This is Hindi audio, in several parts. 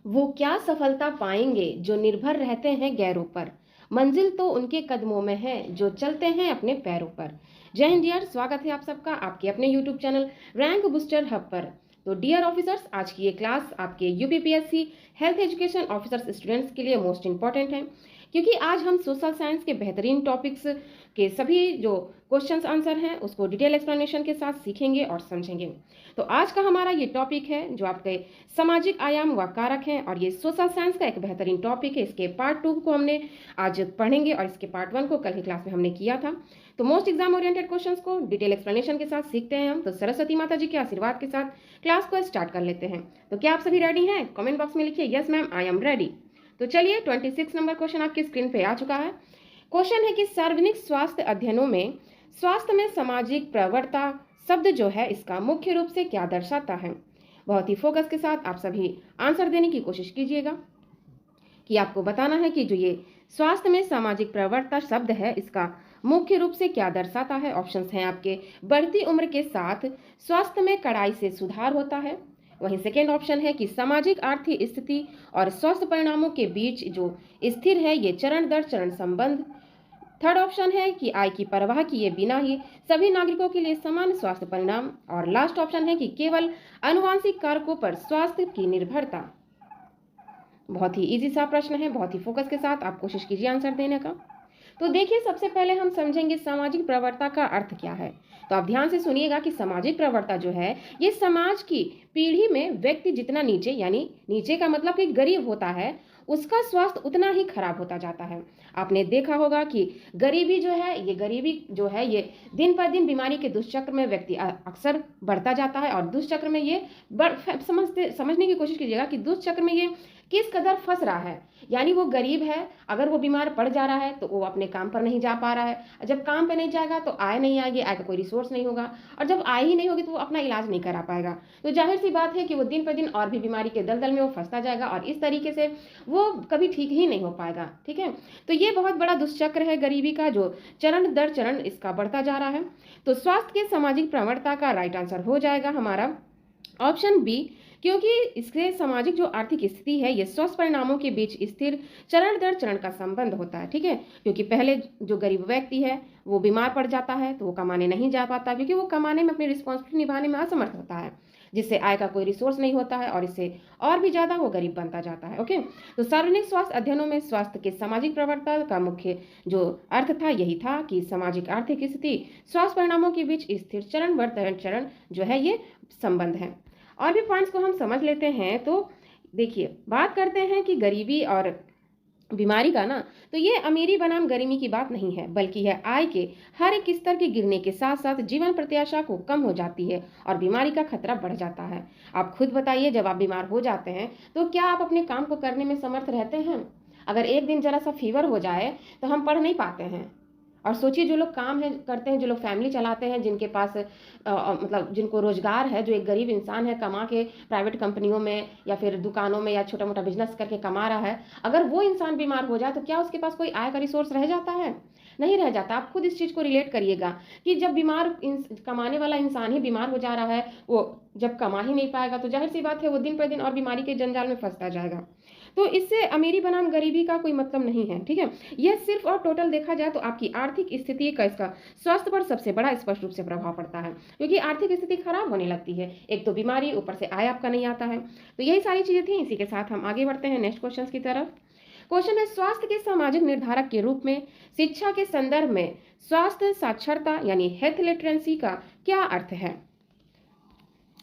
वो क्या सफलता पाएंगे जो निर्भर रहते हैं गैरों पर। मंजिल तो उनके कदमों में है जो चलते हैं अपने पैरों पर। जय हिंद डियर, स्वागत है आप सबका आपके अपने YouTube channel rank booster hub पर। तो डियर ऑफिसर्स, आज की ये क्लास आपके UPPSC health education officers students के लिए मोस्ट इंपॉर्टेंट है, क्योंकि आज हम सोशल साइंस के बेहतरीन टॉपिक्स के सभी जो क्वेश्चंस आंसर हैं उसको डिटेल एक्सप्लेनेशन के साथ सीखेंगे और समझेंगे। तो आज का हमारा ये टॉपिक है जो आपके सामाजिक आयाम व कारक हैं, और ये सोशल साइंस का एक बेहतरीन टॉपिक है। इसके पार्ट 2 को हमने आज पढ़ेंगे और इसके पार्ट 1 को कल की क्लास में हमने किया था। तो मोस्ट एग्जाम ओरिएंटेड क्वेश्चंस को डिटेल एक्सप्लेनेशन के साथ सीखते हैं हम। तो सरस्वती माता जी के आशीर्वाद के साथ क्लास को स्टार्ट कर लेते हैं। तो क्या आप सभी रेडी हैं? कमेंट बॉक्स में लिखिए yes ma'am I am ready. तो चलिए 26 नंबर क्वेश्चन आपकी स्क्रीन पे आ चुका है। क्वेश्चन है कि सार्वजनिक स्वास्थ्य अध्ययनों में स्वास्थ्य में सामाजिक प्रवणता शब्द जो है इसका मुख्य रूप से क्या दर्शाता है। बहुत ही फोकस के साथ आप सभी आंसर देने की कोशिश कीजिएगा कि आपको बताना है कि जो ये स्वास्थ्य में सामाजिक प्रवणता शब्द है इसका मुख्य रूप से क्या दर्शाता है। ऑप्शंस हैं आपके, बढ़ती उम्र के साथ स्वास्थ्य में कड़ाई से सुधार होता है। वहीं सेकेंड ऑप्शन है कि सामाजिक आर्थिक स्थिति और स्वास्थ्य परिणामों के बीच जो स्थिर है ये चरण दर चरण संबंध। थर्ड ऑप्शन है कि आय की परवाह किए बिना ही सभी नागरिकों के लिए समान स्वास्थ्य परिणाम। और लास्ट ऑप्शन है कि केवल आनुवांशिक कारकों पर स्वास्थ्य की निर्भरता। बहुत ही इजी सा प्रश्न है, बहुत ही फोकस के साथ आप कोशिश कीजिए आंसर देने का। तो देखिए, सबसे पहले हम समझेंगे सामाजिक प्रवणता का अर्थ क्या है। तो आप ध्यान से सुनिएगा कि सामाजिक प्रवणता जो है ये समाज की पीढ़ी में व्यक्ति जितना नीचे, यानी नीचे का मतलब कि गरीब होता है, उसका स्वास्थ्य उतना ही खराब होता जाता है। आपने देखा होगा कि गरीबी जो है ये दिन पर दिन बीमारी के दुष्चक्र में व्यक्ति अक्सर बढ़ता जाता है। और दुष्चक्र में ये समझने की कोशिश कीजिएगा कि दुष्चक्र में ये किस कदर फंस रहा है। यानी वो गरीब है, अगर वो बीमार पड़ जा रहा है तो वो अपने काम पर नहीं जा पा रहा है। जब काम पे नहीं जाएगा तो आय नहीं आएगी, आय का कोई रिसोर्स नहीं होगा, और जब आय ही नहीं होगी तो वो अपना इलाज नहीं करा पाएगा। तो जाहिर सी बात है कि वो दिन पर दिन और भी बीमारी के दलदल में वो फंसता जाएगा, और इस तरीके से वो कभी ठीक ही नहीं हो पाएगा। ठीक है, तो ये बहुत बड़ा दुष्चक्र है गरीबी का, जो चरण दर चरण इसका बढ़ता जा रहा है। तो स्वास्थ्य के सामाजिक प्रवणता का राइट आंसर हो जाएगा हमारा ऑप्शन बी, क्योंकि इससे सामाजिक जो आर्थिक स्थिति है ये स्वस्थ परिणामों के बीच स्थिर चरण दर चरण का संबंध होता है। ठीक है, क्योंकि पहले जो गरीब व्यक्ति है वो बीमार पड़ जाता है तो वो कमाने नहीं जा पाता, क्योंकि वो कमाने में अपनी रिस्पॉन्सिबिलिटी निभाने में असमर्थ होता है, जिससे आय का कोई रिसोर्स नहीं होता है, और इससे और भी ज्यादा वो गरीब बनता जाता है। ओके, तो सार्वजनिक स्वास्थ्य अध्ययनों में स्वास्थ्य के सामाजिक प्रवणता का मुख्य जो अर्थ था यही था कि सामाजिक आर्थिक स्थिति स्वास्थ्य परिणामों के बीच स्थिर चरण व चरण जो है ये संबंध है। और भी पॉइंट्स को हम समझ लेते हैं। तो देखिए, बात करते हैं कि गरीबी और बीमारी का ना, तो ये अमीरी बनाम गरीबी की बात नहीं है, बल्कि यह आय के हर एक स्तर के गिरने के साथ साथ जीवन प्रत्याशा को कम हो जाती है और बीमारी का खतरा बढ़ जाता है। आप खुद बताइए, जब आप बीमार हो जाते हैं तो क्या आप अपने काम को करने में समर्थ रहते हैं? अगर एक दिन जरा सा फीवर हो जाए तो हम पढ़ नहीं पाते हैं। और सोचिए, जो लोग काम है करते हैं, जो लोग फैमिली चलाते हैं, जिनके पास मतलब जिनको रोजगार है, जो एक गरीब इंसान है कमा के प्राइवेट कंपनियों में या फिर दुकानों में या छोटा मोटा बिजनेस करके कमा रहा है, अगर वो इंसान बीमार हो जाए तो क्या उसके पास कोई आय का रिसोर्स रह जाता है? नहीं रह जाता। आप खुद इस चीज को रिलेट करिएगा कि जब कमाने वाला इंसान ही बीमार हो जा रहा है, वो जब कमा ही नहीं पाएगा तो जाहिर सी बात है वो दिन पर दिन और बीमारी के जंजाल में फंसता जाएगा। तो इससे अमीरी बनाम गरीबी का कोई मतलब नहीं है। ठीक है, यह सिर्फ और टोटल देखा जाए तो आपकी आर्थिक स्थिति का इसका स्वास्थ्य पर सबसे बड़ा स्पष्ट रूप से प्रभाव पड़ता है, क्योंकि आर्थिक स्थिति खराब होने लगती है, एक तो बीमारी, ऊपर से आय आपका नहीं आता है। तो यही सारी चीजें थी। इसी के साथ हम आगे बढ़ते हैं नेक्स्ट क्वेश्चन की तरफ। क्वेश्चन है, स्वास्थ्य के सामाजिक निर्धारक के रूप में शिक्षा के संदर्भ में स्वास्थ्य साक्षरता यानी हेल्थ लिटरेसी का क्या अर्थ है।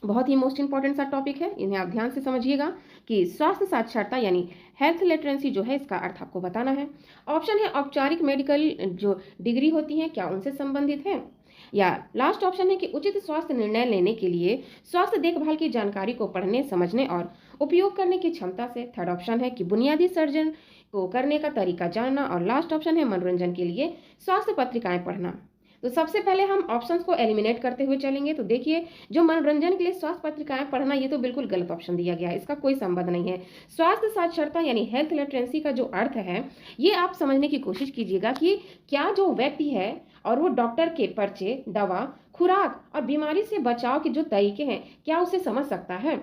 बहुत ही मोस्ट इंपॉर्टेंट सा टॉपिक है, इन्हें आप ध्यान से समझिएगा कि स्वास्थ्य साक्षरता यानी हेल्थ लिटरेसी जो है इसका अर्थ आपको बताना है। ऑप्शन है औपचारिक मेडिकल जो डिग्री होती है क्या उनसे संबंधित है, या लास्ट ऑप्शन है कि उचित स्वास्थ्य निर्णय लेने के लिए स्वास्थ्य देखभाल की जानकारी को पढ़ने, समझने और उपयोग करने की क्षमता से। थर्ड ऑप्शन है कि बुनियादी सर्जन को करने का तरीका जानना, और लास्ट ऑप्शन है मनोरंजन के लिए स्वास्थ्य पत्रिकाएं पढ़ना। तो सबसे पहले हम ऑप्शंस को एलिमिनेट करते हुए चलेंगे। तो देखिए, जो मनोरंजन के लिए स्वास्थ्य पत्रिकाएं पढ़ना, ये तो बिल्कुल गलत ऑप्शन दिया गया है, इसका कोई संबंध नहीं है। स्वास्थ्य साक्षरता यानी हेल्थ लिटरेसी का जो अर्थ है ये आप समझने की कोशिश कीजिएगा कि क्या जो व्यक्ति है और वो डॉक्टर के पर्चे, दवा, खुराक और बीमारी से बचाव के जो तरीके हैं क्या उसे समझ सकता है।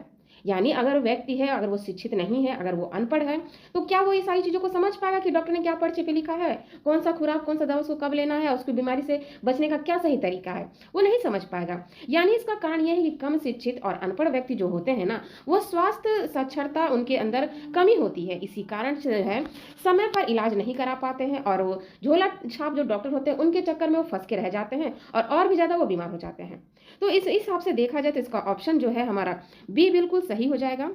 यानी अगर व्यक्ति है, अगर वो शिक्षित नहीं है, अगर वो अनपढ़ है, तो क्या वो ये सारी चीज़ों को समझ पाएगा कि डॉक्टर ने क्या पर्चे पे लिखा है, कौन सा खुराक, कौन सा दवा उसको कब लेना है, उसकी बीमारी से बचने का क्या सही तरीका है, वो नहीं समझ पाएगा। यानी इसका कारण यह है कि कम शिक्षित और अनपढ़ व्यक्ति जो होते हैं ना, वो स्वास्थ्य साक्षरता उनके अंदर कमी होती है। इसी कारण से है समय पर इलाज नहीं करा पाते हैं और वो झोला छाप जो डॉक्टर होते हैं उनके चक्कर में वो फंस के रह जाते हैं और भी ज़्यादा वो बीमार हो जाते हैं। तो इस हिसाब से देखा जाए तो इसका ऑप्शन जो है हमारा बी बिल्कुल सही हो जाएगा।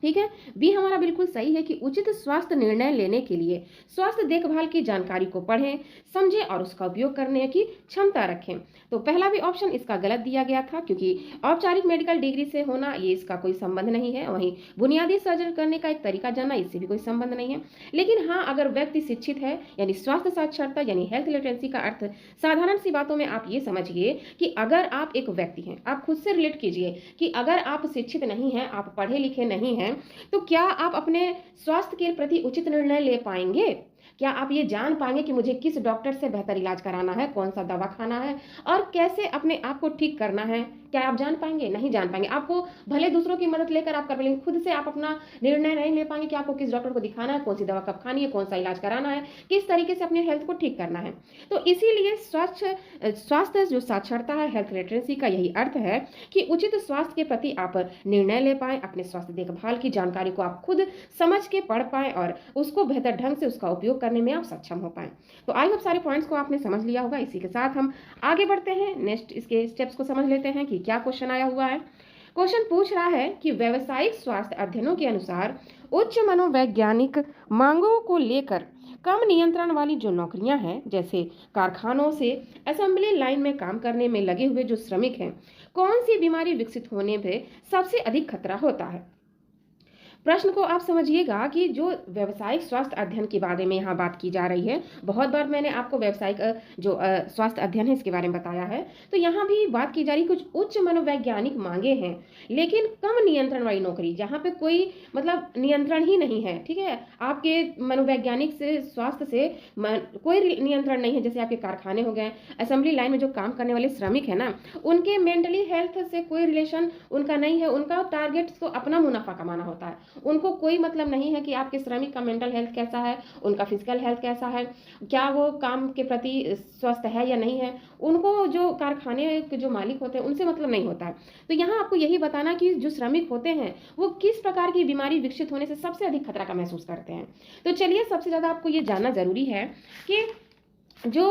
ठीक है, बी हमारा बिल्कुल सही है कि उचित स्वास्थ्य निर्णय लेने के लिए स्वास्थ्य देखभाल की जानकारी को पढ़ें, समझें और उसका उपयोग करने की क्षमता रखें। तो पहला भी ऑप्शन इसका गलत दिया गया था, क्योंकि औपचारिक मेडिकल डिग्री से होना ये इसका कोई संबंध नहीं है। वहीं बुनियादी सर्जरी करने का एक तरीका जानना, इससे भी कोई संबंध नहीं है। लेकिन हाँ, अगर व्यक्ति शिक्षित है, यानी स्वास्थ्य साक्षरता यानी हेल्थ लिटरेसी का अर्थ साधारण सी बातों में आप ये समझिए कि अगर आप एक व्यक्ति हैं, आप खुद से रिलेट कीजिए कि अगर आप शिक्षित नहीं हैं, आप पढ़े लिखे नहीं हैं, तो क्या आप अपने स्वास्थ्य के प्रति उचित निर्णय ले पाएंगे? क्या आप ये जान पाएंगे कि मुझे किस डॉक्टर से बेहतर इलाज कराना है, कौन सा दवा खाना है और कैसे अपने आप को ठीक करना है? क्या आप जान पाएंगे? नहीं जान पाएंगे। आपको भले दूसरों की मदद लेकर आप कर लेंगे, खुद से आप अपना निर्णय नहीं ले पाएंगे कि आपको किस डॉक्टर को दिखाना है, कौन सी दवा कब खानी है, कौन सा इलाज कराना है, किस तरीके से अपने हेल्थ को ठीक करना है। तो इसीलिए स्वास्थ्य जो साक्षरता है, हेल्थ लिटरेसी का यही अर्थ है कि उचित स्वास्थ्य के प्रति आप निर्णय ले पाएं, अपने स्वास्थ्य देखभाल की जानकारी को आप खुद समझ के पढ़ पाएं और उसको बेहतर ढंग से उसका उपयोग करने में आप सक्षम हो पाएं। तो आई होप सारे पॉइंट्स को आपने समझ लिया होगा। इसी के साथ हम आगे बढ़ते हैं, नेक्स्ट इसके स्टेप्स को समझ लेते हैं कि क्या क्वेश्चन आया हुआ है। क्वेश्चन पूछ रहा है कि व्यावसायिक स्वास्थ्य अध्ययनों के अनुसार उच्च मनोवैज्ञानिक मांगों को लेकर कम नियंत्रण वाली जो नौकरियां हैं, जैसे कारखानों से असेंबली लाइन में काम करने में लगे हुए जो श्रमिक हैं, कौन सी बीमारी विकसित होने पे सबसे अधिक खतरा होता है। प्रश्न को आप समझिएगा कि जो व्यावसायिक स्वास्थ्य अध्ययन के बारे में यहाँ बात की जा रही है, बहुत बार मैंने आपको व्यावसायिक जो स्वास्थ्य अध्ययन है इसके बारे में बताया है, तो यहाँ भी बात की जा रही कुछ उच्च मनोवैज्ञानिक मांगे हैं लेकिन कम नियंत्रण वाली नौकरी, जहाँ पे कोई मतलब नियंत्रण ही नहीं है। ठीक है, आपके मनोवैज्ञानिक से स्वास्थ्य से कोई नियंत्रण नहीं है। जैसे आपके कारखाने हो गए, असेंबली लाइन में जो काम करने वाले श्रमिक है ना, उनके मेंटली हेल्थ से कोई रिलेशन उनका नहीं है। उनका टारगेट तो अपना मुनाफा कमाना होता है, उनको कोई मतलब नहीं है कि आपके श्रमिक का मेंटल हेल्थ कैसा है, उनका फिजिकल हेल्थ कैसा है, क्या वो काम के प्रति स्वस्थ है या नहीं है। उनको जो कारखाने के जो मालिक होते हैं उनसे मतलब नहीं होता है। तो यहाँ आपको यही बताना कि जो श्रमिक होते हैं वो किस प्रकार की बीमारी विकसित होने से सबसे अधिक खतरा का महसूस करते हैं। तो चलिए, सबसे ज़्यादा आपको ये जानना जरूरी है कि जो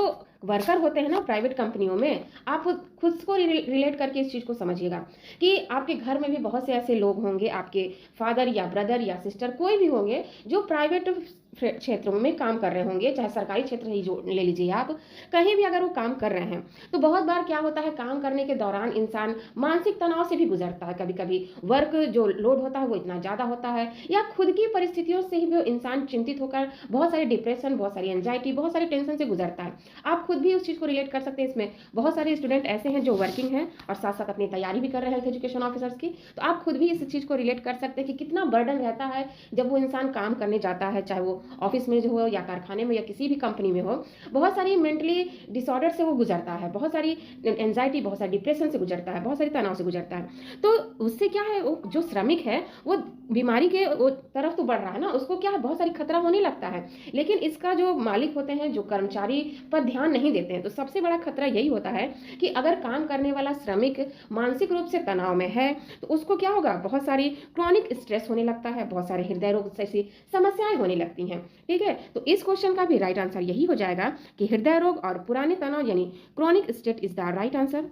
वर्कर होते हैं ना प्राइवेट कंपनियों में, आप खुद को रिलेट करके इस चीज़ को समझिएगा कि आपके घर में भी बहुत से ऐसे लोग होंगे, आपके फादर या ब्रदर या सिस्टर कोई भी होंगे जो प्राइवेट क्षेत्रों में काम कर रहे होंगे, चाहे सरकारी क्षेत्र ही जो ले लीजिए आप, कहीं भी अगर वो काम कर रहे हैं तो बहुत बार क्या होता है, काम करने के दौरान इंसान मानसिक तनाव से भी गुजरता है। कभी कभी वर्क जो लोड होता है वो इतना ज़्यादा होता है, या खुद की परिस्थितियों से ही वो इंसान चिंतित होकर बहुत सारे डिप्रेशन, बहुत सारी एंजाइटी, बहुत सारे टेंशन से गुजरता है। आप खुद भी उस चीज़ को रिलेट कर सकते हैं। इसमें बहुत सारे स्टूडेंट ऐसे हैं जो वर्किंग हैं और साथ साथ अपनी तैयारी भी कर रहे हैं हेल्थ एजुकेशन ऑफिसर्स की, तो आप खुद भी इस चीज़ को रिलेट कर सकते हैं कि कितना बर्डन रहता है जब वो इंसान काम करने जाता है, चाहे वो ऑफिस में जो हो या कारखाने में या किसी भी कंपनी में हो। बहुत सारी मेंटली डिसऑर्डर से वो गुजरता है, बहुत सारी एंजाइटी, बहुत सारी डिप्रेशन से गुजरता है, बहुत सारी तनाव से गुजरता है। तो उससे क्या है, वो जो श्रमिक है वो बीमारी के तरफ तो बढ़ रहा है ना, उसको क्या है, बहुत सारी खतरा होने लगता है। लेकिन इसका जो मालिक होते हैं, जो कर्मचारी पर ध्यान नहीं देते हैं, तो सबसे बड़ा खतरा यही होता है कि अगर काम करने वाला श्रमिक मानसिक रूप से तनाव में है तो उसको क्या होगा, बहुत सारी क्रॉनिक स्ट्रेस होने लगता है, बहुत सारे हृदय रोग जैसी समस्याएं होने लगती हैं। ठीक है, तो इस क्वेश्चन का भी राइट आंसर यही हो जाएगा कि हृदय रोग और पुराने तनाव यानी chronic state is the right answer.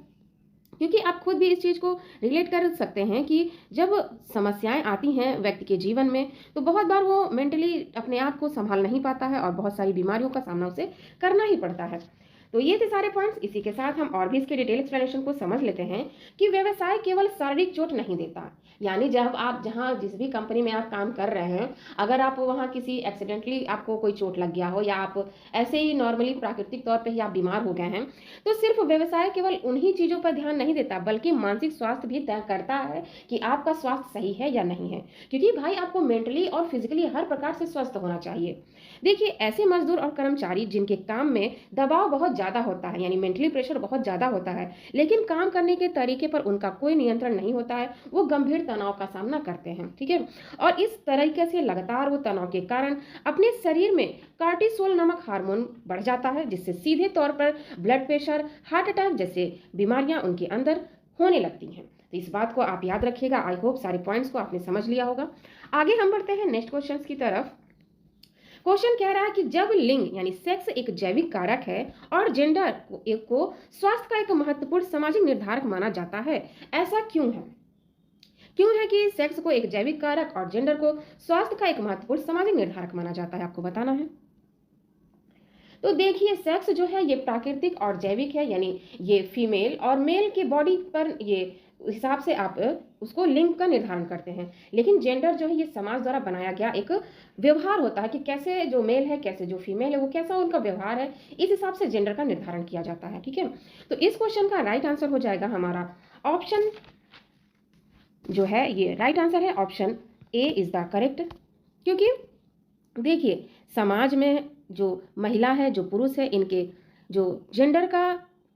क्योंकि आप खुद भी इस चीज़ को रिलेट कर सकते हैं कि जब समस्याएं आती हैं व्यक्ति के जीवन में तो बहुत बार वो मेंटली अपने आप को संभाल नहीं पाता है और बहुत सारी बीमारियों का सामना उसे करना ही पड़ता है। तो ये थे सारे पॉइंट्स। इसी के साथ हम और भी इसके डिटेल एक्सप्लेनेशन को समझ लेते हैं कि व्यवसाय केवल शारीरिक चोट नहीं देता। यानी जब आप जहाँ जिस भी कंपनी में आप काम कर रहे हैं, अगर आप वहाँ किसी एक्सीडेंटली आपको कोई चोट लग गया हो या आप ऐसे ही नॉर्मली प्राकृतिक तौर पे ही आप बीमार हो गए हैं, तो सिर्फ व्यवसाय केवल उन्हीं चीज़ों पर ध्यान नहीं देता बल्कि मानसिक स्वास्थ्य भी तय करता है कि आपका स्वास्थ्य सही है या नहीं है। क्योंकि भाई आपको मेंटली और फिजिकली हर प्रकार से स्वस्थ होना चाहिए। देखिए, ऐसे मजदूर और कर्मचारी जिनके काम में दबाव बहुत ज़्यादा होता है, यानी मेंटली प्रेशर बहुत ज़्यादा होता है, लेकिन काम करने के तरीके पर उनका कोई नियंत्रण नहीं होता है, वो गंभीर तनाव का सामना करते हैं। ठीक है, और इस तरीके से लगातार वो तनाव के कारण अपने शरीर में कार्टिसोल नामक हार्मोन बढ़ जाता है, जिससे सीधे तौर पर ब्लड प्रेशर, हार्ट अटैक जैसे बीमारियां उनके अंदर होने लगती हैं। तो इस बात को आप याद रखिएगा। आई होप सारे पॉइंट्स को आपने समझ लिया होगा। आगे हम बढ़ते हैं नेक्स्ट क्वेश्चन की तरफ। क्वेश्चन कह रहा है कि जब लिंग यानी सेक्स एक जैविक कारक है और जेंडर को स्वास्थ्य का एक महत्वपूर्ण सामाजिक निर्धारक माना जाता है, ऐसा क्यों है? क्यों है कि सेक्स को एक जैविक कारक और जेंडर को स्वास्थ्य का एक महत्वपूर्ण सामाजिक निर्धारक माना जाता है, आपको बताना है। तो देखिए, सेक्स जो है ये प्राकृतिक और जैविक है, यानी ये फीमेल और मेल के बॉडी पर ये हिसाब से आप उसको लिंग का निर्धारण करते हैं। लेकिन जेंडर जो है ये समाज द्वारा बनाया गया एक व्यवहार होता है कि कैसे जो मेल है, कैसे जो फीमेल है, वो कैसा उनका व्यवहार है, इस हिसाब से जेंडर का निर्धारण किया जाता है। ठीक है, तो इस क्वेश्चन का राइट आंसर हो जाएगा हमारा ऑप्शन जो है, ये राइट आंसर है option A is the correct. क्योंकि देखिए, समाज में जो महिला है, जो पुरुष है, इनके जो जेंडर का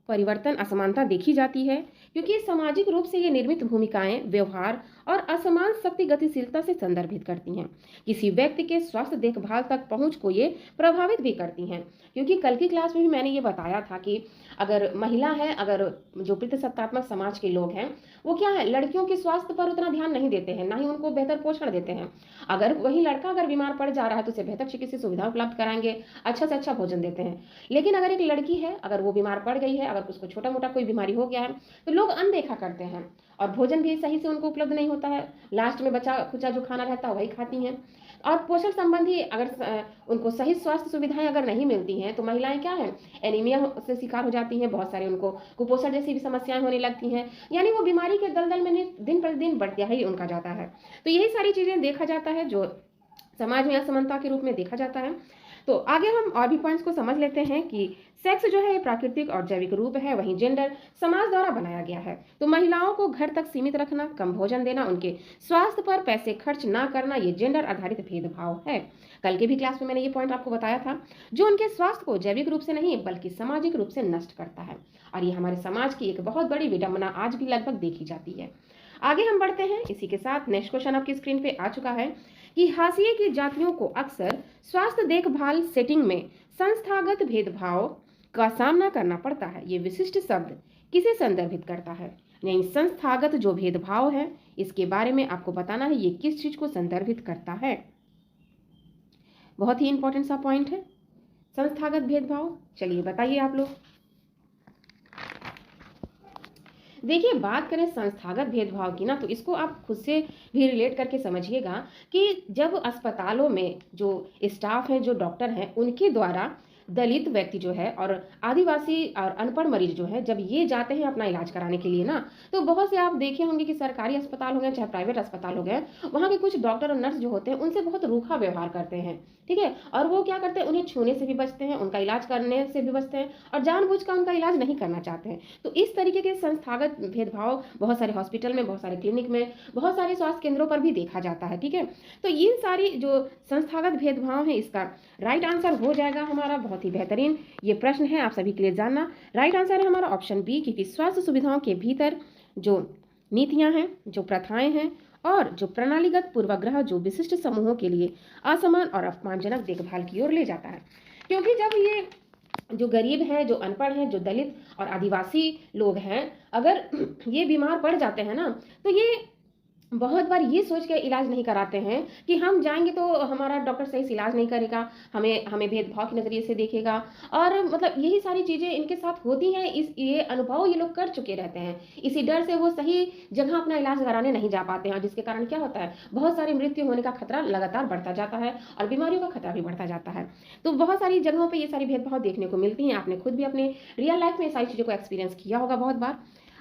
परिवर्तन, असमानता देखी जाती है, क्योंकि सामाजिक रूप से ये निर्मित भूमिकाएं व्यवहार और असमान शक्ति गतिशीलता से संदर्भित करती हैं। किसी व्यक्ति के स्वास्थ्य देखभाल तक पहुंच को ये प्रभावित भी करती हैं। क्योंकि कल की क्लास में भी मैंने ये बताया था कि अगर महिला है, अगर जो पितृसत्तात्मक समाज के लोग हैं, वो क्या है, लड़कियों के स्वास्थ्य पर उतना ध्यान नहीं देते हैं, ना ही उनको बेहतर पोषण देते हैं। अगर वही लड़का अगर बीमार पड़ जा रहा है तो उसे बेहतर चिकित्सीय सुविधा उपलब्ध कराएंगे, अच्छा से अच्छा भोजन देते हैं। लेकिन अगर एक लड़की है, अगर वो बीमार पड़ गई है, अगर उसको छोटा मोटा कोई बीमारी हो गया है, तो लोग अनदेखा करते हैं और भोजन भी सही से उनको उपलब्ध नहीं होता है। लास्ट में बचा खुचा जो खाना रहता है वही खाती हैं। और पोषण संबंधी अगर उनको सही स्वास्थ्य सुविधाएं अगर नहीं मिलती हैं, तो महिलाएं क्या है, एनीमिया से शिकार हो जाती हैं। बहुत सारे उनको कुपोषण जैसी भी समस्याएं होने लगती हैं, यानी वो बीमारी के दलदल में दिन प्रतिदिन बढ़ता ही उनका जाता है। तो यही सारी चीजें देखा जाता है जो समाज में असमानता के रूप में देखा जाता है। तो आगे हम और भी पॉइंट्स को समझ लेते हैं कि सेक्स जो है प्राकृतिक और जैविक रूप है, वहीं जेंडर समाज द्वारा बनाया गया है। तो महिलाओं को घर तक सीमित रखना, कम भोजन देना, उनके स्वास्थ्य पर पैसे खर्च ना करना, ये जेंडर आधारित भेदभाव है। कल के भी क्लास में मैंने ये पॉइंट आपको बताया था, जो उनके स्वास्थ्य को जैविक रूप से नहीं बल्कि सामाजिक रूप से नष्ट करता है। और ये हमारे समाज की एक बहुत बड़ी विडंबना आज भी लगभग देखी जाती है। आगे हम बढ़ते हैं। इसी के साथ नेक्स्ट क्वेश्चन आपकी स्क्रीन पे आ चुका है कि हाशिए की जातियों को अक्सर स्वास्थ्य देखभाल सेटिंग में संस्थागत भेदभाव का सामना करना पड़ता है। ये विशिष्ट शब्द किसे संदर्भित करता है? नहीं, संस्थागत जो भेदभाव है, इसके बारे में आपको बताना है ये किस चीज को संदर्भित करता है। बहुत ही इंपॉर्टेंट सा पॉइंट है संस्थागत भेदभाव। चलिए बताइए आप लोग। देखिए, बात करें संस्थागत भेदभाव की ना, तो इसको आप खुद से भी रिलेट करके समझिएगा कि जब अस्पतालों में जो स्टाफ हैं, जो डॉक्टर हैं, उनके द्वारा दलित व्यक्ति जो है और आदिवासी और अनपढ़ मरीज जो है, जब ये जाते हैं अपना इलाज कराने के लिए ना, तो बहुत से आप देखे होंगे कि सरकारी अस्पताल हो गए चाहे प्राइवेट अस्पताल हो गए, वहाँ के कुछ डॉक्टर और नर्स जो होते हैं उनसे बहुत रूखा व्यवहार करते हैं। ठीक है, और वो क्या करते हैं, उन्हें छूने से भी बचते हैं, उनका इलाज करने से भी बचते हैं और जानबूझकर उनका इलाज नहीं करना चाहते हैं। तो इस तरीके के संस्थागत भेदभाव बहुत सारे हॉस्पिटल में, बहुत सारे क्लिनिक में, बहुत सारे स्वास्थ्य केंद्रों पर भी देखा जाता है। ठीक है, तो इन सारी जो संस्थागत भेदभाव है, इसका राइट आंसर हो जाएगा हमारा, बहुत ही बेहतरीन ये प्रश्न है, आप सभी के लिए जानना। राइट आंसर है हमारा ऑप्शन बी, क्योंकि स्वास्थ्य सुविधाओं के भीतर जो नीतियां हैं, जो प्रथाएं हैं और जो प्रणालीगत पूर्वाग्रह जो विशिष्ट समूहों के लिए असमान और अपमानजनक देखभाल की ओर ले जाता है। क्योंकि जब ये जो गरीब हैं, जो अनपढ़ हैं, जो दलित और आदिवासी लोग हैं, अगर ये बीमार पड़ जाते हैं ना, तो ये बहुत बार ये सोच के इलाज नहीं कराते हैं कि हम जाएंगे तो हमारा डॉक्टर सही से इलाज नहीं करेगा, हमें भेदभाव के नज़रिए से देखेगा, और मतलब यही सारी चीज़ें इनके साथ होती हैं। ये अनुभव ये लोग कर चुके रहते हैं, इसी डर से वो सही जगह अपना इलाज कराने नहीं जा पाते हैं, जिसके कारण क्या होता है, बहुत सारी मृत्यु होने का खतरा लगातार बढ़ता जाता है और बीमारियों का खतरा भी बढ़ता जाता है। तो बहुत सारी जगहों पर ये सारी भेदभाव देखने को मिलती हैं। आपने खुद भी अपने रियल लाइफ में सारी चीज़ों को एक्सपीरियंस किया होगा बहुत बार।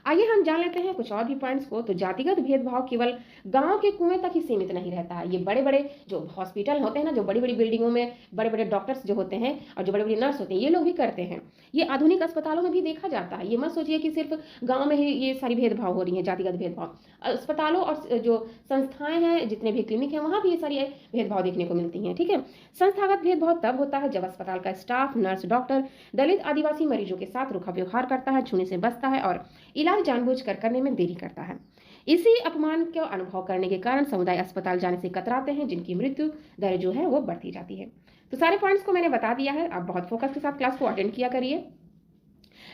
आइए हम जान लेते हैं कुछ और भी पॉइंट्स को। तो जातिगत भेदभाव केवल गांव के कुएं तक ही सीमित नहीं रहता है। ये बड़े बड़े जो हॉस्पिटल होते हैं ना, जो बड़ी बड़ी बिल्डिंगों में बड़े बड़े डॉक्टर्स जो होते हैं और जो बड़े बड़े नर्स होते हैं, ये लोग भी करते हैं। ये आधुनिक अस्पतालों में भी देखा जाता है। ये मत सोचिए कि सिर्फ गाँव में ही ये सारी भेदभाव हो रही है, जातिगत भेदभाव। अस्पतालों और जो संस्थाएं हैं, जितने भी क्लिनिक हैं, वहाँ भी ये सारी भेदभाव देखने को मिलती हैं। ठीक है, संस्थागत भेदभाव तब होता है जब अस्पताल का स्टाफ, नर्स, डॉक्टर दलित आदिवासी मरीजों के साथ रूखा व्यवहार करता है, छूने से बचता है और इलाज जानबूझकर करने में देरी करता है। इसी अपमान को अनुभव करने के कारण समुदाय अस्पताल जाने से कतराते हैं, जिनकी मृत्यु दर जो है वो बढ़ती जाती है। तो सारे पॉइंट्स को मैंने बता दिया है। आप बहुत फोकस के साथ क्लास को अटेंड किया करिए।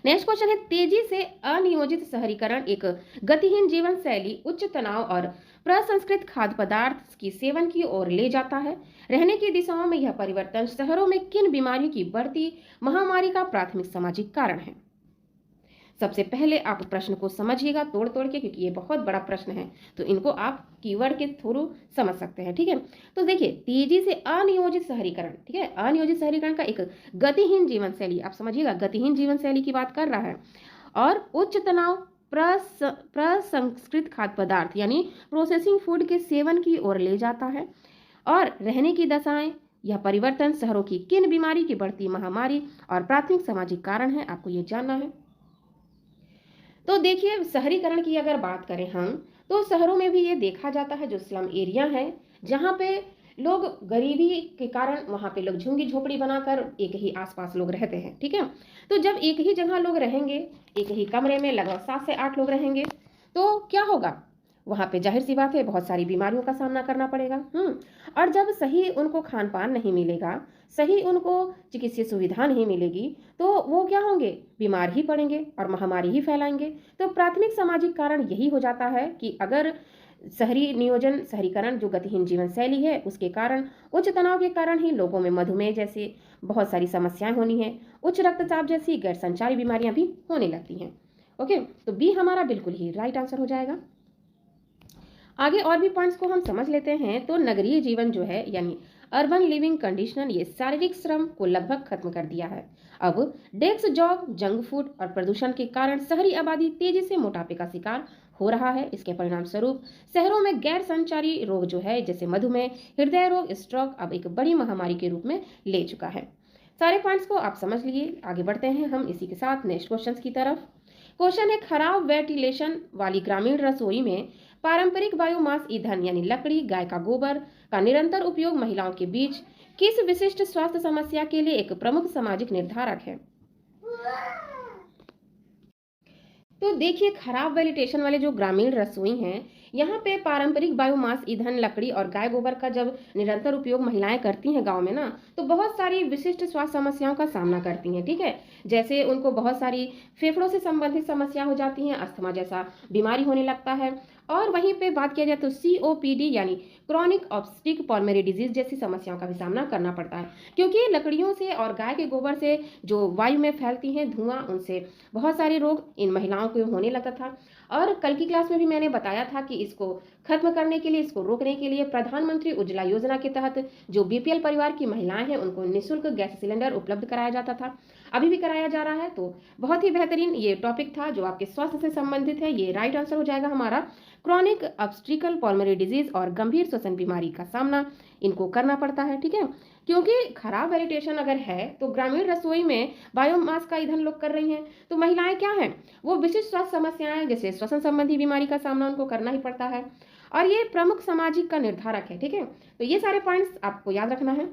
नेक्स्ट क्वेश्चन है, तेजी से अनियोजित शहरीकरण एक गतिहीन जीवन शैली, उच्च तनाव और प्रसंस्कृत खाद्य पदार्थ की सेवन की ओर ले जाता है। रहने की दिशाओं में यह परिवर्तन शहरों में किन बीमारियों की बढ़ती महामारी का प्राथमिक सामाजिक कारण है? सबसे पहले आप प्रश्न को समझिएगा तोड़ तोड़ के, क्योंकि ये बहुत बड़ा प्रश्न है, तो इनको आप कीवर्ड के थ्रू समझ सकते हैं। ठीक है, तो देखिए, तेजी से अनियोजित शहरीकरण, ठीक है, अनियोजित शहरीकरण का एक गतिहीन जीवन शैली, आप समझिएगा गतिहीन जीवन शैली की बात कर रहा है, और उच्च तनाव, प्रसंस्कृत खाद्य पदार्थ यानी प्रोसेसिंग फूड के सेवन की ओर ले जाता है, और रहने की दशाएं, यह परिवर्तन शहरों की किन बीमारी की बढ़ती महामारी और प्राथमिक सामाजिक कारण है, आपको ये जानना है। तो देखिए, शहरीकरण की अगर बात करें हम, तो शहरों में भी ये देखा जाता है, जो स्लम एरिया है, जहाँ पे लोग गरीबी के कारण वहाँ पे लोग झुग्गी झोपड़ी बनाकर एक ही आसपास लोग रहते हैं। ठीक है, तो जब एक ही जगह लोग रहेंगे, एक ही कमरे में लगभग 7 से 8 लोग रहेंगे, तो क्या होगा, वहाँ पे जाहिर सी बात है बहुत सारी बीमारियों का सामना करना पड़ेगा। और जब सही उनको खान पान नहीं मिलेगा, सही उनको चिकित्सीय सुविधा नहीं मिलेगी, तो वो क्या होंगे, बीमार ही पड़ेंगे और महामारी ही फैलाएंगे। तो प्राथमिक सामाजिक कारण यही हो जाता है कि अगर शहरी नियोजन, शहरीकरण जो गतिहीन जीवन शैली है, उसके कारण, उच्च तनाव के कारण ही लोगों में मधुमेह जैसे बहुत सारी समस्याएं होनी है, उच्च रक्तचाप जैसी गैर संचारी बीमारियां भी होने लगती हैं। ओके, तो बी हमारा बिल्कुल ही राइट आंसर हो जाएगा। आगे और भी पॉइंट्स को हम समझ लेते हैं। तो नगरीय जीवन जो है, यानी अर्बन लिविंग कंडीशन, ये शारीरिक श्रम को लगभग खत्म कर दिया है। अब डेस्क जॉब, जंक फूड और प्रदूषण के कारण शहरी आबादी तेजी से मोटापे का शिकार हो रहा है। इसके परिणाम स्वरूप शहरों में गैर संचारी रोग जो है, जैसे मधुमेह, हृदय रोग, स्ट्रोक, अब एक बड़ी महामारी के रूप में ले चुका है। सारे पॉइंट्स को आप समझ लिए। आगे बढ़ते हैं हम इसी के साथ नेक्स्ट क्वेश्चन की तरफ। क्वेश्चन है, खराब वेंटिलेशन वाली ग्रामीण रसोई में पारंपरिक बायोमास ईंधन यानी लकड़ी, गाय का गोबर का निरंतर उपयोग महिलाओं के बीच किस विशिष्ट स्वास्थ्य समस्या के लिए एक प्रमुख सामाजिक निर्धारक है? तो देखिए, खराब वेंटिलेशन वाले जो ग्रामीण रसोई हैं, यहाँ पे पारंपरिक बायोमास ईंधन, लकड़ी और गाय गोबर का जब निरंतर उपयोग महिलाएं करती हैं गांव में ना, तो बहुत सारी विशिष्ट स्वास्थ्य समस्याओं का सामना करती हैं। ठीक है, जैसे उनको बहुत सारी फेफड़ों से संबंधित समस्या हो जाती हैं, अस्थमा जैसा बीमारी होने लगता है, और वहीं पे बात किया जाए तो COPD यानी क्रॉनिक ऑब्स्ट्रक्टिव पल्मोनरी डिजीज जैसी समस्याओं का भी सामना करना पड़ता है, क्योंकि लकड़ियों से और गाय के गोबर से जो वायु में फैलती हैं धुआं, उनसे बहुत सारे रोग इन महिलाओं को होने लगा था। और कल की क्लास में भी मैंने बताया था कि इसको खत्म करने के लिए, इसको रोकने के लिए प्रधानमंत्री उज्ज्वला योजना के तहत जो BPL परिवार की महिलाएं हैं, उनको निःशुल्क गैस सिलेंडर उपलब्ध कराया जाता था, अभी भी कराया जा रहा है। तो बहुत ही बेहतरीन ये टॉपिक था जो आपके स्वास्थ्य से संबंधित है। ये राइट आंसर हो जाएगा हमारा। क्रॉनिक ऑब्स्ट्रक्टिव पल्मोनरी डिजीज और गंभीर श्वसन बीमारी का सामना इनको करना पड़ता है। ठीक है, क्योंकि खराब वेंटिलेशन अगर है, तो ग्रामीण रसोई में बायोमास का ईंधन लोग कर रही हैं, तो महिलाएं क्या हैं, वो विशिष्ट स्वास्थ्य समस्याएं जैसे श्वसन संबंधी बीमारी का सामना उनको करना ही पड़ता है, और ये प्रमुख सामाजिक का निर्धारक है। ठीक है, तो ये सारे पॉइंट्स आपको याद रखना है।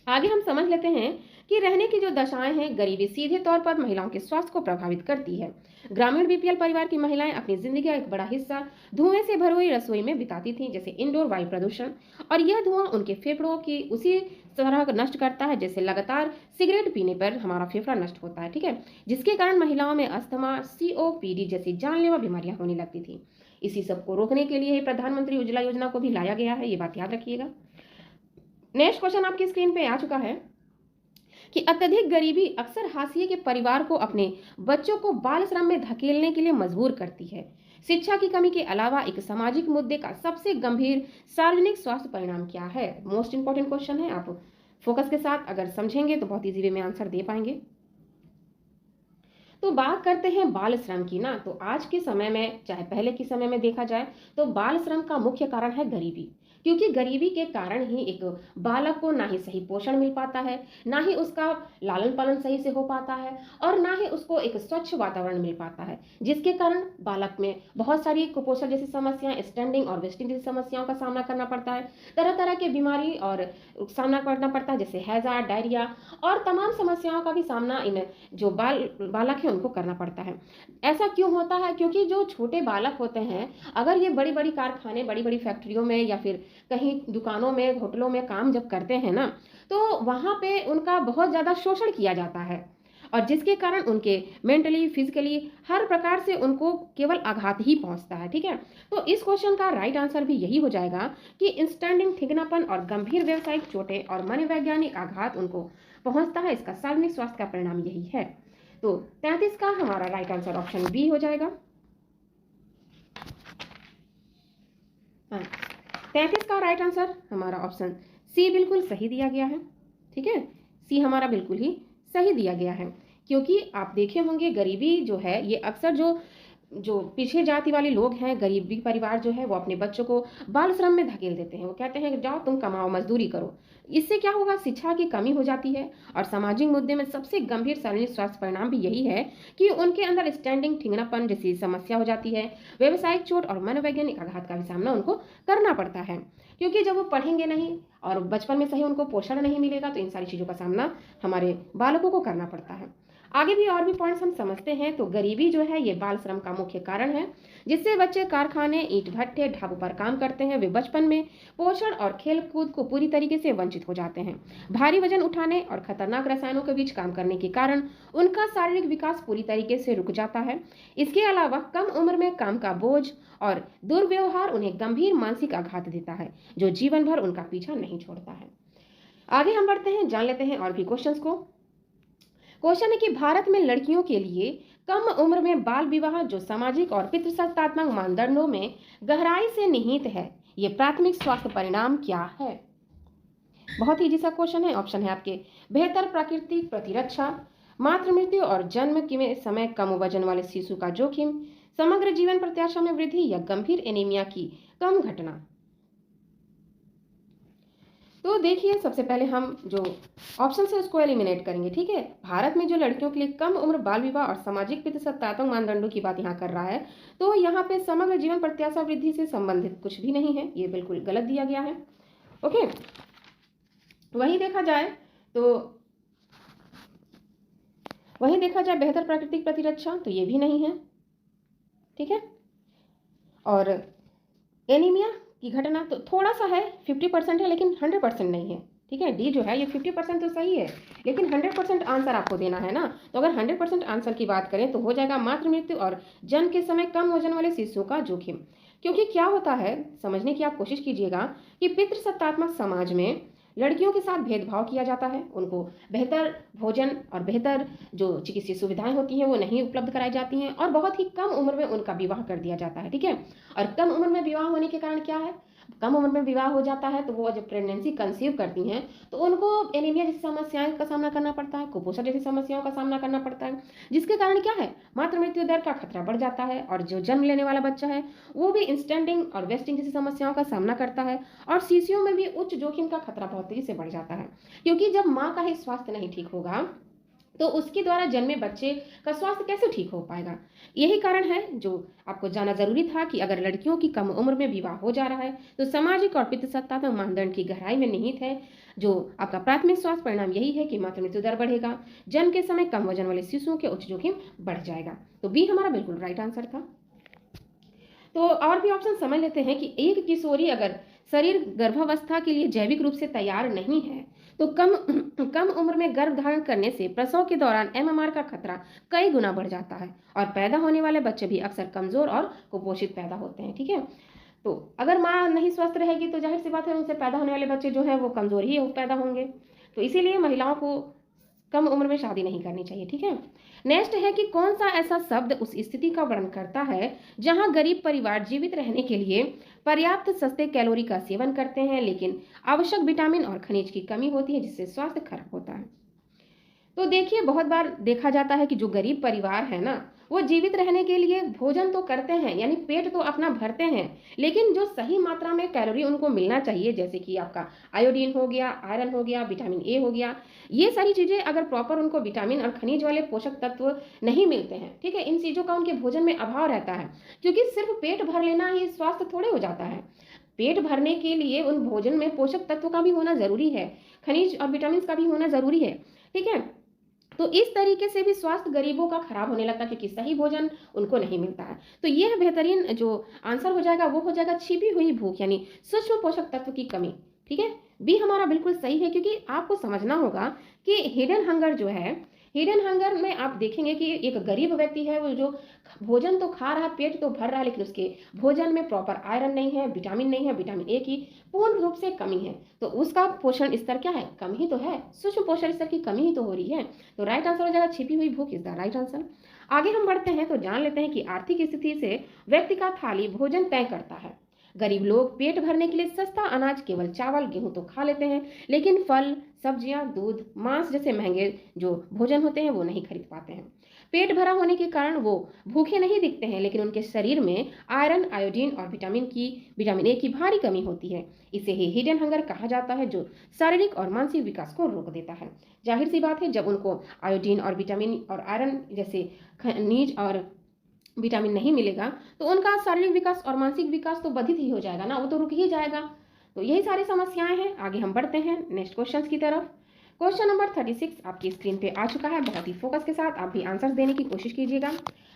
आगे हम समझ लेते हैं कि रहने की जो दशाएं हैं, गरीबी सीधे तौर पर महिलाओं के स्वास्थ्य को प्रभावित करती है। ग्रामीण BPL परिवार की महिलाएं अपनी जिंदगी का एक बड़ा हिस्सा धुएं से भरी हुई रसोई में बिताती थीं, जैसे इंडोर वायु प्रदूषण, और यह धुआं उनके फेफड़ों की उसी तरह नष्ट करता है जैसे लगातार सिगरेट पीने पर हमारा फेफड़ा नष्ट होता है। ठीक है, जिसके कारण महिलाओं में अस्थमा, COPD जैसी जानलेवा बीमारियां होने लगती थी। इसी सब को रोकने के लिए प्रधानमंत्री उज्ज्वला योजना को भी लाया गया है, ये बात याद रखिएगा। नेक्स्ट क्वेश्चन आपकी स्क्रीन पे आ चुका है कि अत्यधिक गरीबी अक्सर हाशिए के परिवार को अपने बच्चों को बाल श्रम में धकेलने के लिए मजबूर करती है। शिक्षा की कमी के अलावा एक सामाजिक मुद्दे का सबसे गंभीर सार्वजनिक स्वास्थ्य परिणाम क्या है? मोस्ट इंपॉर्टेंट क्वेश्चन है। आप फोकस के साथ अगर समझेंगे तो बहुत इजी वे में आंसर दे पाएंगे। तो बात करते हैं बाल श्रम की ना, तो आज के समय में चाहे पहले के समय में देखा जाए तो बाल श्रम का मुख्य कारण है गरीबी। क्योंकि गरीबी के कारण ही एक बालक को ना ही सही पोषण मिल पाता है, ना ही उसका लालन पालन सही से हो पाता है, और ना ही उसको एक स्वच्छ वातावरण मिल पाता है, जिसके कारण बालक में बहुत सारी कुपोषण जैसी समस्याएं, स्टैंडिंग और वेस्टिंग जैसी समस्याओं का सामना करना पड़ता है। तरह तरह की बीमारी और सामना करना पड़ता है, जैसे हैजा, डायरिया और तमाम समस्याओं का भी सामना इन जो बालक है उनको करना पड़ता है। ऐसा क्यों होता है? क्योंकि जो छोटे बालक होते हैं, अगर ये बड़ी बड़ी कारखाने, बड़ी बड़ी फैक्ट्रियों में या फिर कहीं दुकानों में, होटलों में काम जब करते हैं ना, तो वहाँ पे उनका बहुत ज़्यादा शोषण किया जाता है, और जिसके कारण उनके मेंटली, फिजिकली हर प्रकार से उनको केवल आघात ही पहुंचता है। ठीक है, तो इस क्वेश्चन का राइट आंसर भी यही हो जाएगा कि इंस्टैंडिंग, थिगनापन और गंभीर व्यवसायिक चोटें और मनोवैज्ञानिक आघात उनको पहुंचता है। इसका सार्वजनिक स्वास्थ्य का परिणाम यही है। तो 33 का हमारा राइट आंसर ऑप्शन बी हो जाएगा। 33 का राइट आंसर हमारा ऑप्शन सी बिल्कुल सही दिया गया है। ठीक है, सी हमारा बिल्कुल ही सही दिया गया है। क्योंकि आप देखे होंगे गरीबी जो है, ये अक्सर जो जो पिछड़े जाति वाले लोग हैं, गरीबी परिवार जो है, वो अपने बच्चों को बाल श्रम में धकेल देते हैं। वो कहते हैं जाओ तुम कमाओ, मजदूरी करो। इससे क्या होगा? शिक्षा की कमी हो जाती है, और सामाजिक मुद्दे में सबसे गंभीर सार्वजनिक स्वास्थ्य परिणाम भी यही है कि उनके अंदर स्टैंडिंग, ठिंगनापन जैसी समस्या हो जाती है। व्यावसायिक चोट और मनोवैज्ञानिक आघात का भी सामना उनको करना पड़ता है। क्योंकि जब वो पढ़ेंगे नहीं और बचपन में सही उनको पोषण नहीं मिलेगा, तो इन सारी चीज़ों का सामना हमारे बालकों को करना पड़ता है। आगे भी और भी पॉइंट्स हम समझते हैं। तो गरीबी जो है ये बाल श्रम का मुख्य कारण है, जिससे बच्चे कारखाने, ईंट भट्ठे, ढाबों पर काम करते हैं। वे बचपन में पोषण और खेल कूद को पूरी तरीके से वंचित हो जाते हैं। भारी वजन उठाने और खतरनाक रसायनों के बीच काम करने के कारण उनका शारीरिक विकास पूरी तरीके से रुक जाता है। इसके अलावा कम उम्र में काम का बोझ और दुर्व्यवहार उन्हें गंभीर मानसिक आघात देता है, जो जीवन भर उनका पीछा नहीं छोड़ता है। आगे हम बढ़ते हैं, जान लेते हैं और भी क्वेश्चंस को। क्वेश्चन है कि भारत में लड़कियों के लिए कम उम्र में बाल विवाह, जो सामाजिक और पितृसत्तात्मक मानदंडों में गहराई से निहित है, ये प्राथमिक स्वास्थ्य परिणाम क्या है? बहुत ही इजी सा क्वेश्चन है। ऑप्शन है आपके बेहतर प्राकृतिक प्रतिरक्षा, मातृ मृत्यु और जन्म के समय कम वजन वाले शिशु का जोखिम, समग्र जीवन प्रत्याशा में वृद्धि, या गंभीर एनीमिया की कम घटना। तो देखिए, सबसे पहले हम जो ऑप्शन है उसको एलिमिनेट करेंगे। ठीक है, भारत में जो लड़कियों के लिए कम उम्र बाल विवाह और सामाजिक पितृसत्तात्मक मानदंडों की बात यहाँ कर रहा है, तो यहाँ पे समग्र जीवन प्रत्याशा वृद्धि से संबंधित कुछ भी नहीं है, ये बिल्कुल गलत दिया गया है। ओके, वहीं देखा जाए बेहतर प्राकृतिक प्रतिरक्षा, तो ये भी नहीं है। ठीक है, और एनीमिया की घटना तो थोड़ा सा है, 50% है, लेकिन 100% नहीं है। ठीक है, डी जो है ये 50% तो सही है, लेकिन 100% आंसर आपको देना है ना। तो अगर 100% आंसर की बात करें तो हो जाएगा मातृ मृत्यु और जन्म के समय कम वजन वाले शिशुओं का जोखिम। क्योंकि क्या होता है, समझने की आप कोशिश कीजिएगा कि पितृसत्तात्मक समाज में लड़कियों के साथ भेदभाव किया जाता है। उनको बेहतर भोजन और बेहतर जो चिकित्सीय सुविधाएं होती हैं वो नहीं उपलब्ध कराई जाती हैं, और बहुत ही कम उम्र में उनका विवाह कर दिया जाता है। ठीक है, और कम उम्र में विवाह होने के कारण क्या है, कम उम्र में विवाह हो जाता है तो वो जब प्रेगनेंसी कंसीव करती हैं तो उनको एनीमिया जैसी समस्याएं का सामना करना पड़ता है, कुपोषण जैसी समस्याओं का सामना करना पड़ता है, जिसके कारण क्या है, मातृ मृत्यु दर का खतरा बढ़ जाता है, और जो जन्म लेने वाला बच्चा है वो भी इंस्टेंडिंग और वेस्टिंग जैसी समस्याओं का सामना करता है, और शिशुओं में भी उच्च जोखिम का खतरा बहुत तेजी से बढ़ जाता है। क्योंकि जब माँ का ही स्वास्थ्य नहीं ठीक होगा तो उसके द्वारा जन्मे बच्चे का स्वास्थ्य कैसे ठीक हो पाएगा। यही कारण है जो आपको जाना जरूरी था कि अगर लड़कियों की कम उम्र में विवाह हो जा रहा है तो सामाजिक और पितृसत्तात्मक मानदंड की गहराई में निहित है, जो आपका प्राथमिक स्वास्थ्य परिणाम यही है कि मातृ मृत्यु दर बढ़ेगा, जन्म के समय कम वजन वाले शिशुओं के उच्च जोखिम बढ़ जाएगा। तो बी हमारा बिल्कुल राइट आंसर था। तो और भी ऑप्शन समझ लेते हैं कि एक किशोरी अगर शरीर गर्भावस्था के लिए जैविक रूप से तैयार नहीं है तो कम उम्र में गर्भ धारण करने से प्रसव के दौरान एमएमआर का खतरा कई गुना बढ़ जाता है, और पैदा होने वाले बच्चे भी अक्सर कमजोर और कुपोषित पैदा होते हैं। ठीक है, तो अगर माँ नहीं स्वस्थ रहेगी तो जाहिर सी बात है उनसे पैदा होने वाले बच्चे जो है वो कमजोर ही पैदा होंगे। तो इसीलिए महिलाओं को कम उम्र में शादी नहीं करनी चाहिए। ठीक है, नेक्स्ट है कि कौन सा ऐसा शब्द उस स्थिति का वर्णन करता है जहां गरीब परिवार जीवित रहने के लिए पर्याप्त सस्ते कैलोरी का सेवन करते हैं, लेकिन आवश्यक विटामिन और खनिज की कमी होती है, जिससे स्वास्थ्य खराब होता है। तो देखिए बहुत बार देखा जाता है कि जो गरीब परिवार है ना, वो जीवित रहने के लिए भोजन तो करते हैं, यानी पेट तो अपना भरते हैं, लेकिन जो सही मात्रा में कैलोरी उनको मिलना चाहिए, जैसे कि आपका आयोडीन हो गया, आयरन हो गया, विटामिन ए हो गया, ये सारी चीजें अगर प्रॉपर उनको विटामिन और खनिज वाले पोषक तत्व नहीं मिलते हैं, ठीक है, इन चीजों का उनके भोजन में अभाव रहता है। क्योंकि सिर्फ पेट भर लेना ही स्वास्थ्य थोड़े हो जाता है। पेट भरने के लिए उन भोजन में पोषक तत्व का भी होना जरूरी है, खनिज और विटामिन का भी होना जरूरी है, ठीक है। तो इस तरीके से भी स्वास्थ्य गरीबों का खराब होने लगता है, क्योंकि सही भोजन उनको नहीं मिलता है। तो यह बेहतरीन जो आंसर हो जाएगा वो हो जाएगा छिपी हुई भूख, यानी सूक्ष्म पोषक तत्व की कमी, ठीक है। बी हमारा बिल्कुल सही है, क्योंकि आपको समझना होगा कि हिडन हंगर जो है, हिडन हंगर में आप देखेंगे कि एक गरीब व्यक्ति है, वो जो भोजन तो खा रहा है, पेट तो भर रहा है, लेकिन उसके भोजन में प्रॉपर आयरन नहीं है, विटामिन नहीं है, विटामिन ए की पूर्ण रूप से कमी है, तो उसका पोषण स्तर क्या है, कम ही तो है, सूक्ष्म पोषण स्तर की कमी ही तो हो रही है। तो राइट आंसर हो जाएगा छिपी हुई भूख इज द राइट आंसर। आगे हम बढ़ते हैं तो जान लेते हैं कि आर्थिक स्थिति से व्यक्ति का थाली भोजन तय करता है। गरीब लोग पेट भरने के लिए सस्ता अनाज, केवल चावल गेहूं तो खा लेते हैं, लेकिन फल, सब्जियां, दूध, मांस जैसे महंगे जो भोजन होते हैं वो नहीं खरीद पाते हैं। पेट भरा होने के कारण वो भूखे नहीं दिखते हैं, लेकिन उनके शरीर में आयरन, आयोडीन और विटामिन ए की भारी कमी होती है। इसे ही हिडन हंगर कहा जाता है, जो शारीरिक और मानसिक विकास को रोक देता है। जाहिर सी बात है, जब उनको आयोडीन और विटामिन और आयरन जैसे खनिज और विटामिन नहीं मिलेगा, तो उनका शारीरिक विकास और मानसिक विकास तो बाधित ही हो जाएगा ना, वो तो रुक ही जाएगा। तो यही सारी समस्याएं हैं। आगे हम बढ़ते हैं नेक्स्ट क्वेश्चन की तरफ। क्वेश्चन नंबर 36 आपकी स्क्रीन पे आ चुका है। बहुत ही फोकस के साथ आप भी आंसर्स देने की कोशिश कीजिएगा।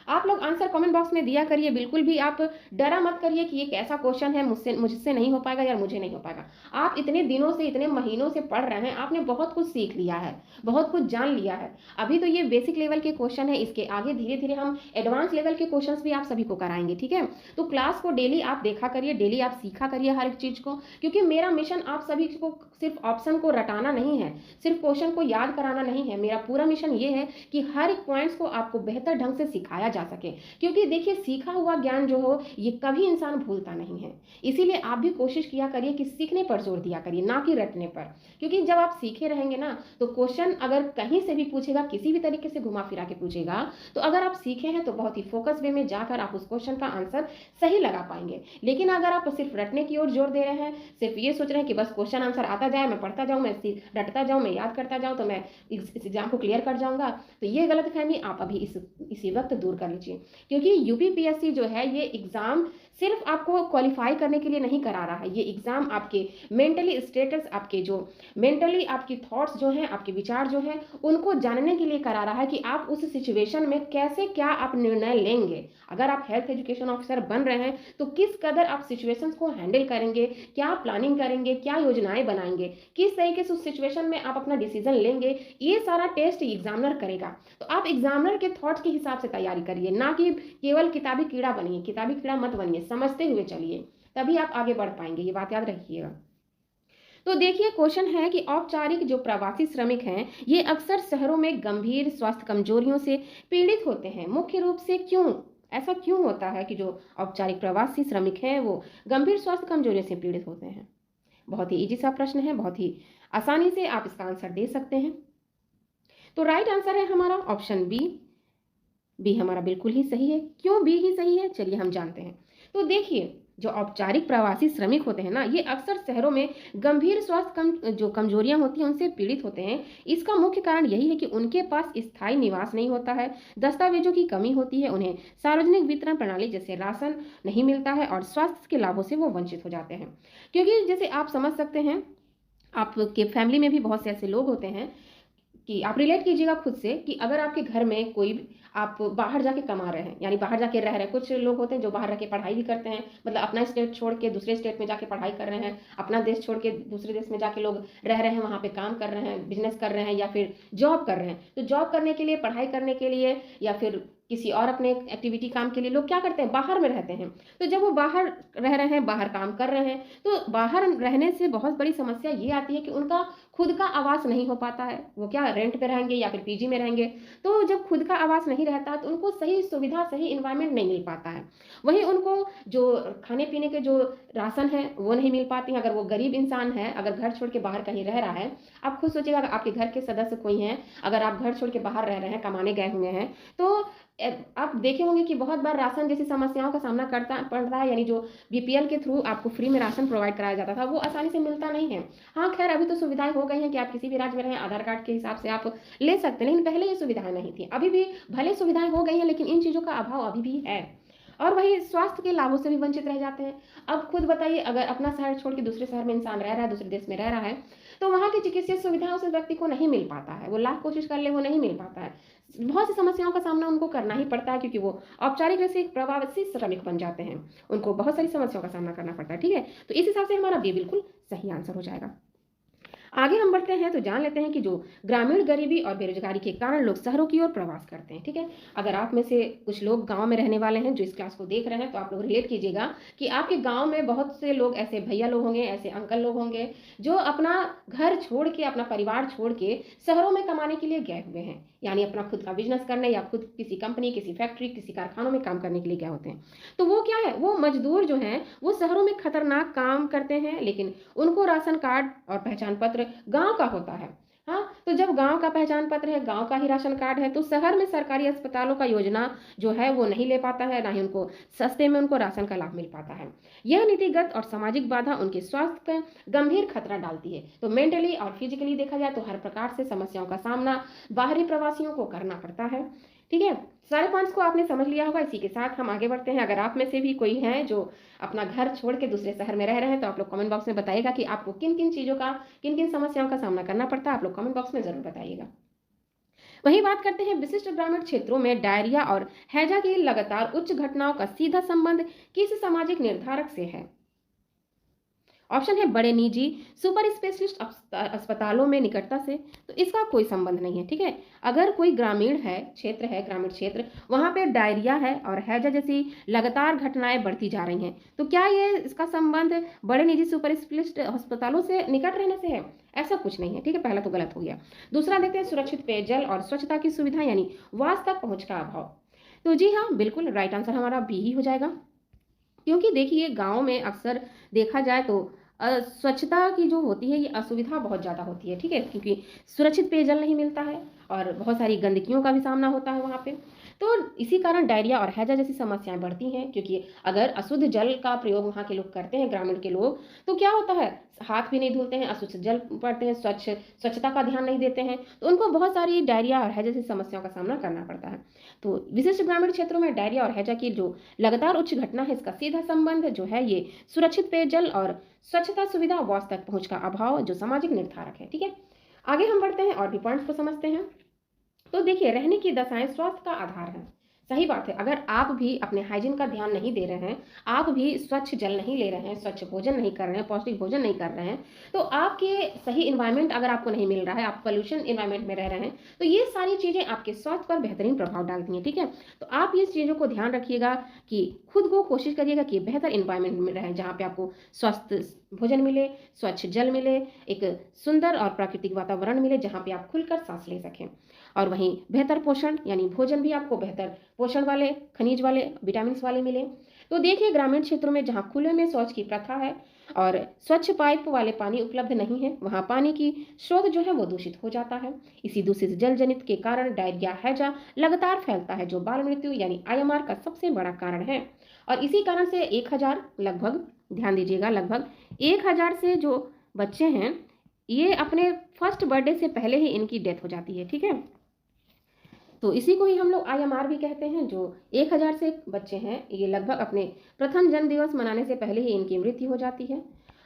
आप लोग आंसर कमेंट बॉक्स में दिया करिए, बिल्कुल भी आप डरा मत करिए कि ये कैसा क्वेश्चन है, मुझसे नहीं हो पाएगा या मुझे नहीं हो पाएगा। आप इतने दिनों से, इतने महीनों से पढ़ रहे हैं, आपने बहुत कुछ सीख लिया है, बहुत कुछ जान लिया है। अभी तो ये बेसिक लेवल के क्वेश्चन है, इसके आगे धीरे धीरे हम एडवांस लेवल के क्वेश्चन भी आप सभी को कराएंगे, ठीक है। तो क्लास को डेली आप देखा करिए, डेली आप सीखा करिए हर एक चीज को, क्योंकि मेरा मिशन आप सभी को सिर्फ ऑप्शन को रटाना नहीं है, सिर्फ क्वेश्चन को याद कराना नहीं है। मेरा पूरा मिशन ये है कि हर एक पॉइंट्स को आपको बेहतर ढंग से सिखाया जा सके, क्योंकि देखिए सीखा हुआ ज्ञान जो हो ये कभी इंसान भूलता नहीं है। इसीलिए आप भी कोशिश किया करिए कि सीखने पर जोर दिया करिए, ना कि रटने पर। क्योंकि जब आप सीखे रहेंगे ना, तो क्वेश्चन अगर कहीं से भी पूछेगा, किसी भी तरीके से घुमा फिरा के पूछेगा, तो अगर आप सीखे हैं तो बहुत ही फोकस वे में जाकर आप उस क्वेश्चन का आंसर सही लगा पाएंगे। लेकिन अगर आप सिर्फ रटने की ओर जोर दे रहे हैं, सिर्फ ये सोच रहे हैं कि बस क्वेश्चन आंसर आता जाए, मैं पढ़ता जाऊं, मैं रटता जाऊं, मैं याद करता जाऊं, तो मैं इस एग्जाम को क्लियर कर जाऊंगा, तो ये गलतफहमी आप अभी इसी वक्त दूर कर लीजिए। क्योंकि यूपीपीएससी जो है ये एग्जाम सिर्फ आपको क्वालिफाई करने के लिए नहीं करा रहा है, ये एग्जाम आपके मेंटली स्टेटस, आपके जो मेंटली आपकी थॉट्स जो हैं, आपके विचार जो हैं, उनको जानने के लिए करा रहा है कि आप उस सिचुएशन में कैसे क्या आप निर्णय लेंगे। अगर आप हेल्थ एजुकेशन ऑफिसर बन रहे हैं तो किस कदर आप सिचुएशंस को हैंडल करेंगे, क्या प्लानिंग करेंगे, क्या योजनाएं बनाएंगे, किस तरीके से उस सिचुएशन में आप अपना डिसीजन लेंगे, ये सारा टेस्ट एग्जामिनर करेगा। तो आप एग्जामिनर के थॉट्स के हिसाब से तैयारी करिए, ना कि केवल किताबी कीड़ा बनिए। किताबी कीड़ा मत बनिए, समझते हुए चलिए, तभी आप आगे बढ़ पाएंगे, ये बात याद रखिएगा। तो देखिए क्वेश्चन है कि औपचारिक जो प्रवासी श्रमिक हैं, ये अक्सर शहरों में गंभीर स्वास्थ्य कमजोरियों से पीड़ित होते हैं। मुख्य रूप से क्यों, ऐसा क्यों होता है कि जो औपचारिक प्रवासी श्रमिक हैं वो गंभीर स्वास्थ्य कमजोरियों से पीड़ित होते हैं? बहुत ही इजी सा प्रश्न है, बहुत ही आसानी से आप इसका आंसर दे सकते हैं। तो राइट आंसर है हमारा ऑप्शन बी। बी हमारा बिल्कुल ही सही है। क्यों बी ही सही है, चलिए हम जानते हैं। तो देखिए जो औपचारिक प्रवासी श्रमिक होते हैं ना, ये अक्सर शहरों में गंभीर स्वास्थ्य जो कमजोरियां होती हैं उनसे पीड़ित होते हैं। इसका मुख्य कारण यही है कि उनके पास स्थायी निवास नहीं होता है, दस्तावेजों की कमी होती है, उन्हें सार्वजनिक वितरण प्रणाली जैसे राशन नहीं मिलता है और स्वास्थ्य के लाभों से वो वंचित हो जाते हैं। क्योंकि जैसे आप समझ सकते हैं, आपके फैमिली में भी बहुत से ऐसे लोग होते हैं कि आप रिलेट कीजिएगा खुद से कि अगर आपके घर में कोई, आप बाहर जाके कमा रहे हैं, यानी बाहर जाके रह रहे हैं। कुछ लोग होते हैं जो बाहर रह के पढ़ाई भी करते हैं, मतलब अपना स्टेट छोड़ के दूसरे स्टेट में जाके पढ़ाई कर रहे हैं, अपना देश छोड़ के दूसरे देश में जाके लोग रह रहे हैं, वहाँ पे काम कर रहे हैं, बिजनेस कर रहे हैं या फिर जॉब कर रहे हैं। तो जॉब करने के लिए, पढ़ाई करने के लिए या फिर किसी और अपने एक्टिविटी काम के लिए लोग क्या करते हैं, बाहर में रहते हैं। तो जब वो बाहर रह रहे हैं, बाहर काम कर रहे हैं, तो बाहर रहने से बहुत बड़ी समस्या ये आती है कि उनका खुद का आवास नहीं हो पाता है। वो क्या रेंट पे रहेंगे या फिर पीजी में रहेंगे। तो जब खुद का आवास नहीं रहता तो उनको सही सुविधा, सही इन्वायरमेंट नहीं मिल पाता है। वहीं उनको जो खाने पीने के जो राशन है वो नहीं मिल पाती है। अगर वो गरीब इंसान है, अगर घर छोड़ के बाहर कहीं रह रहा है, आप खुद सोचिएगा अगर आपके घर के सदस्य कोई हैं, अगर आप घर छोड़ के बाहर रह रहे हैं, कमाने गए हुए हैं, तो आप देखे होंगे कि बहुत बार राशन जैसी समस्याओं का सामना करता पड़ता है। यानी जो बीपीएल के थ्रू आपको फ्री में राशन प्रोवाइड कराया जाता था वो आसानी से मिलता नहीं है। हाँ खैर, अभी तो सुविधाएं हो गई हैं कि आप किसी भी राज्य में रहें, आधार कार्ड के हिसाब से आप ले सकते हैं, लेकिन पहले ये सुविधाएं नहीं थी। अभी भी भले सुविधाएं हो गई हैं, लेकिन इन चीज़ों का अभाव अभी भी है। और वही स्वास्थ्य के लाभों से भी वंचित रह जाते हैं। अब खुद बताइए, अगर अपना शहर छोड़ के दूसरे शहर में इंसान रह रहा है, दूसरे देश में रह रहा है, तो वहाँ की चिकित्सीय सुविधाएं उस व्यक्ति को नहीं मिल पाता है। वो लाख कोशिश कर ले, वो नहीं मिल पाता है। बहुत सी समस्याओं का सामना उनको करना ही पड़ता है, क्योंकि वो औपचारिक रूप से एक प्रवासी श्रमिक बन जाते हैं। उनको बहुत सारी समस्याओं का सामना करना पड़ता है। ठीक है, तो इस हिसाब से हमारा बी बिल्कुल सही आंसर हो जाएगा। आगे हम बढ़ते हैं तो जान लेते हैं कि जो ग्रामीण गरीबी और बेरोजगारी के कारण लोग शहरों की ओर प्रवास करते हैं। ठीक है, अगर आप में से कुछ लोग गांव में रहने वाले हैं जो इस क्लास को देख रहे हैं, तो आप लोग रिलेट कीजिएगा कि आपके गांव में बहुत से लोग ऐसे भैया लोग होंगे, ऐसे अंकल लोग होंगे जो अपना घर छोड़ के, अपना परिवार छोड़ के शहरों में कमाने के लिए गए हुए हैं। यानी अपना खुद का बिजनेस करने या खुद किसी कंपनी, किसी फैक्ट्री, किसी कारखानों में काम करने के लिए गए होते हैं। तो वो क्या है, वो मजदूर जो हैं वो शहरों में खतरनाक काम करते हैं, लेकिन उनको राशन कार्ड और पहचान पत्र गांव का होता है। हाँ, तो जब गांव का पहचान पत्र है, गांव का ही राशन कार्ड है, तो शहर में सरकारी अस्पतालों का योजना जो है वो नहीं ले पाता है, ना ही उनको सस्ते में उनको राशन का लाभ मिल पाता है। यह नीतिगत और सामाजिक बाधा उनके स्वास्थ्य का गंभीर खतरा डालती है। तो मेंटली और फिजिकली देखा जाए तो हर प्रकार से समस्याओं का सामना बाहरी प्रवासियों को करना पड़ता है। ठीक है, सारे पॉइंट्स को आपने समझ लिया होगा। इसी के साथ हम आगे बढ़ते हैं। अगर आप में से भी कोई है जो अपना घर छोड़ के दूसरे शहर में रह रहे हैं, तो आप लोग कमेंट बॉक्स में बताइएगा कि आपको किन किन चीज़ों का, किन किन समस्याओं का सामना करना पड़ता है। आप लोग कमेंट बॉक्स में जरूर बताइएगा। वही बात करते हैं, विशिष्ट ग्रामीण क्षेत्रों में डायरिया और हैजा की लगातार उच्च घटनाओं का सीधा संबंध किस सामाजिक निर्धारक से है। ऑप्शन है बड़े निजी सुपर स्पेशलिस्ट अस्पतालों में निकटता से। तो इसका कोई संबंध नहीं है। ठीक है, अगर कोई ग्रामीण है, क्षेत्र है, ग्रामीण क्षेत्र, वहां पे डायरिया है और हैजा जैसी लगातार घटनाएं बढ़ती जा रही हैं, तो क्या ये इसका संबंध बड़े निजी सुपर स्पेशलिस्ट अस्पतालों से निकट रहने से है? ऐसा कुछ नहीं है। ठीक है, पहला तो गलत हो गया। दूसरा देखते हैं, सुरक्षित पेयजल और स्वच्छता की सुविधा यानी वास तक पहुंच का अभाव। तो जी हाँ, बिल्कुल राइट आंसर हमारा बी ही हो जाएगा। क्योंकि देखिए, गांव में अक्सर देखा जाए तो स्वच्छता की जो होती है ये असुविधा बहुत ज़्यादा होती है। ठीक है, क्योंकि सुरक्षित पेयजल नहीं मिलता है और बहुत सारी गंदगियों का भी सामना होता है वहाँ पे। तो इसी कारण डायरिया और हैजा जैसी समस्याएं बढ़ती हैं, क्योंकि अगर अशुद्ध जल का प्रयोग वहाँ के लोग करते हैं, ग्रामीण के लोग, तो क्या होता है, हाथ भी नहीं धुलते हैं, अशुद्ध जल पड़ते हैं, स्वच्छता का ध्यान नहीं देते हैं, तो उनको बहुत सारी डायरिया और हैजा जैसी समस्याओं का सामना करना पड़ता है। तो विशिष्ट ग्रामीण क्षेत्रों में डायरिया और हैजा की जो लगातार उच्च घटना है, इसका सीधा संबंध जो है ये सुरक्षित पेयजल और स्वच्छता सुविधा वास तक पहुंच का अभाव जो सामाजिक निर्धारक है। ठीक है, आगे हम बढ़ते हैं और भी पॉइंट्स को समझते हैं। तो देखिए, रहने की दशाएं स्वास्थ्य का आधार है। सही बात है, अगर आप भी अपने हाइजीन का ध्यान नहीं दे रहे हैं, आप भी स्वच्छ जल नहीं ले रहे हैं, स्वच्छ भोजन नहीं कर रहे हैं, पौष्टिक भोजन नहीं कर रहे हैं, तो आपके सही इन्वायरमेंट अगर आपको नहीं मिल रहा है, आप पोल्यूशन इन्वायरमेंट में रह रहे हैं, तो ये सारी चीज़ें आपके स्वास्थ्य पर बेहतरीन प्रभाव डालती हैं। ठीक है, तो आप ये चीज़ों को ध्यान रखिएगा कि खुद को कोशिश करिएगा कि बेहतर इन्वायरमेंट में रहें, जहाँ पे आपको स्वस्थ भोजन मिले, स्वच्छ जल मिले, एक सुंदर और प्राकृतिक वातावरण मिले, जहाँ पे आप खुलकर सांस ले सकें। और वहीं बेहतर पोषण यानी भोजन भी आपको बेहतर पोषण वाले, खनिज वाले, विटामिन वाले मिले। तो देखिए, ग्रामीण क्षेत्रों में जहाँ खुले में शौच की प्रथा है और स्वच्छ पाइप वाले पानी उपलब्ध नहीं है, वहाँ पानी की स्रोत जो है वो दूषित हो जाता है। इसी दूषित जल जनित के कारण डायरिया हैजा लगातार फैलता है, जो बाल मृत्यु यानी IMR का सबसे बड़ा कारण है। और इसी कारण से 1000 लगभग, ध्यान दीजिएगा, लगभग 1000 से जो बच्चे हैं ये अपने फर्स्ट बर्थडे से पहले ही इनकी डेथ हो जाती है। ठीक है, तो इसी को ही हम लोग IMR भी कहते हैं। जो 1000 से बच्चे हैं ये लगभग अपने प्रथम जन्म दिवस मनाने से पहले ही इनकी मृत्यु हो जाती है।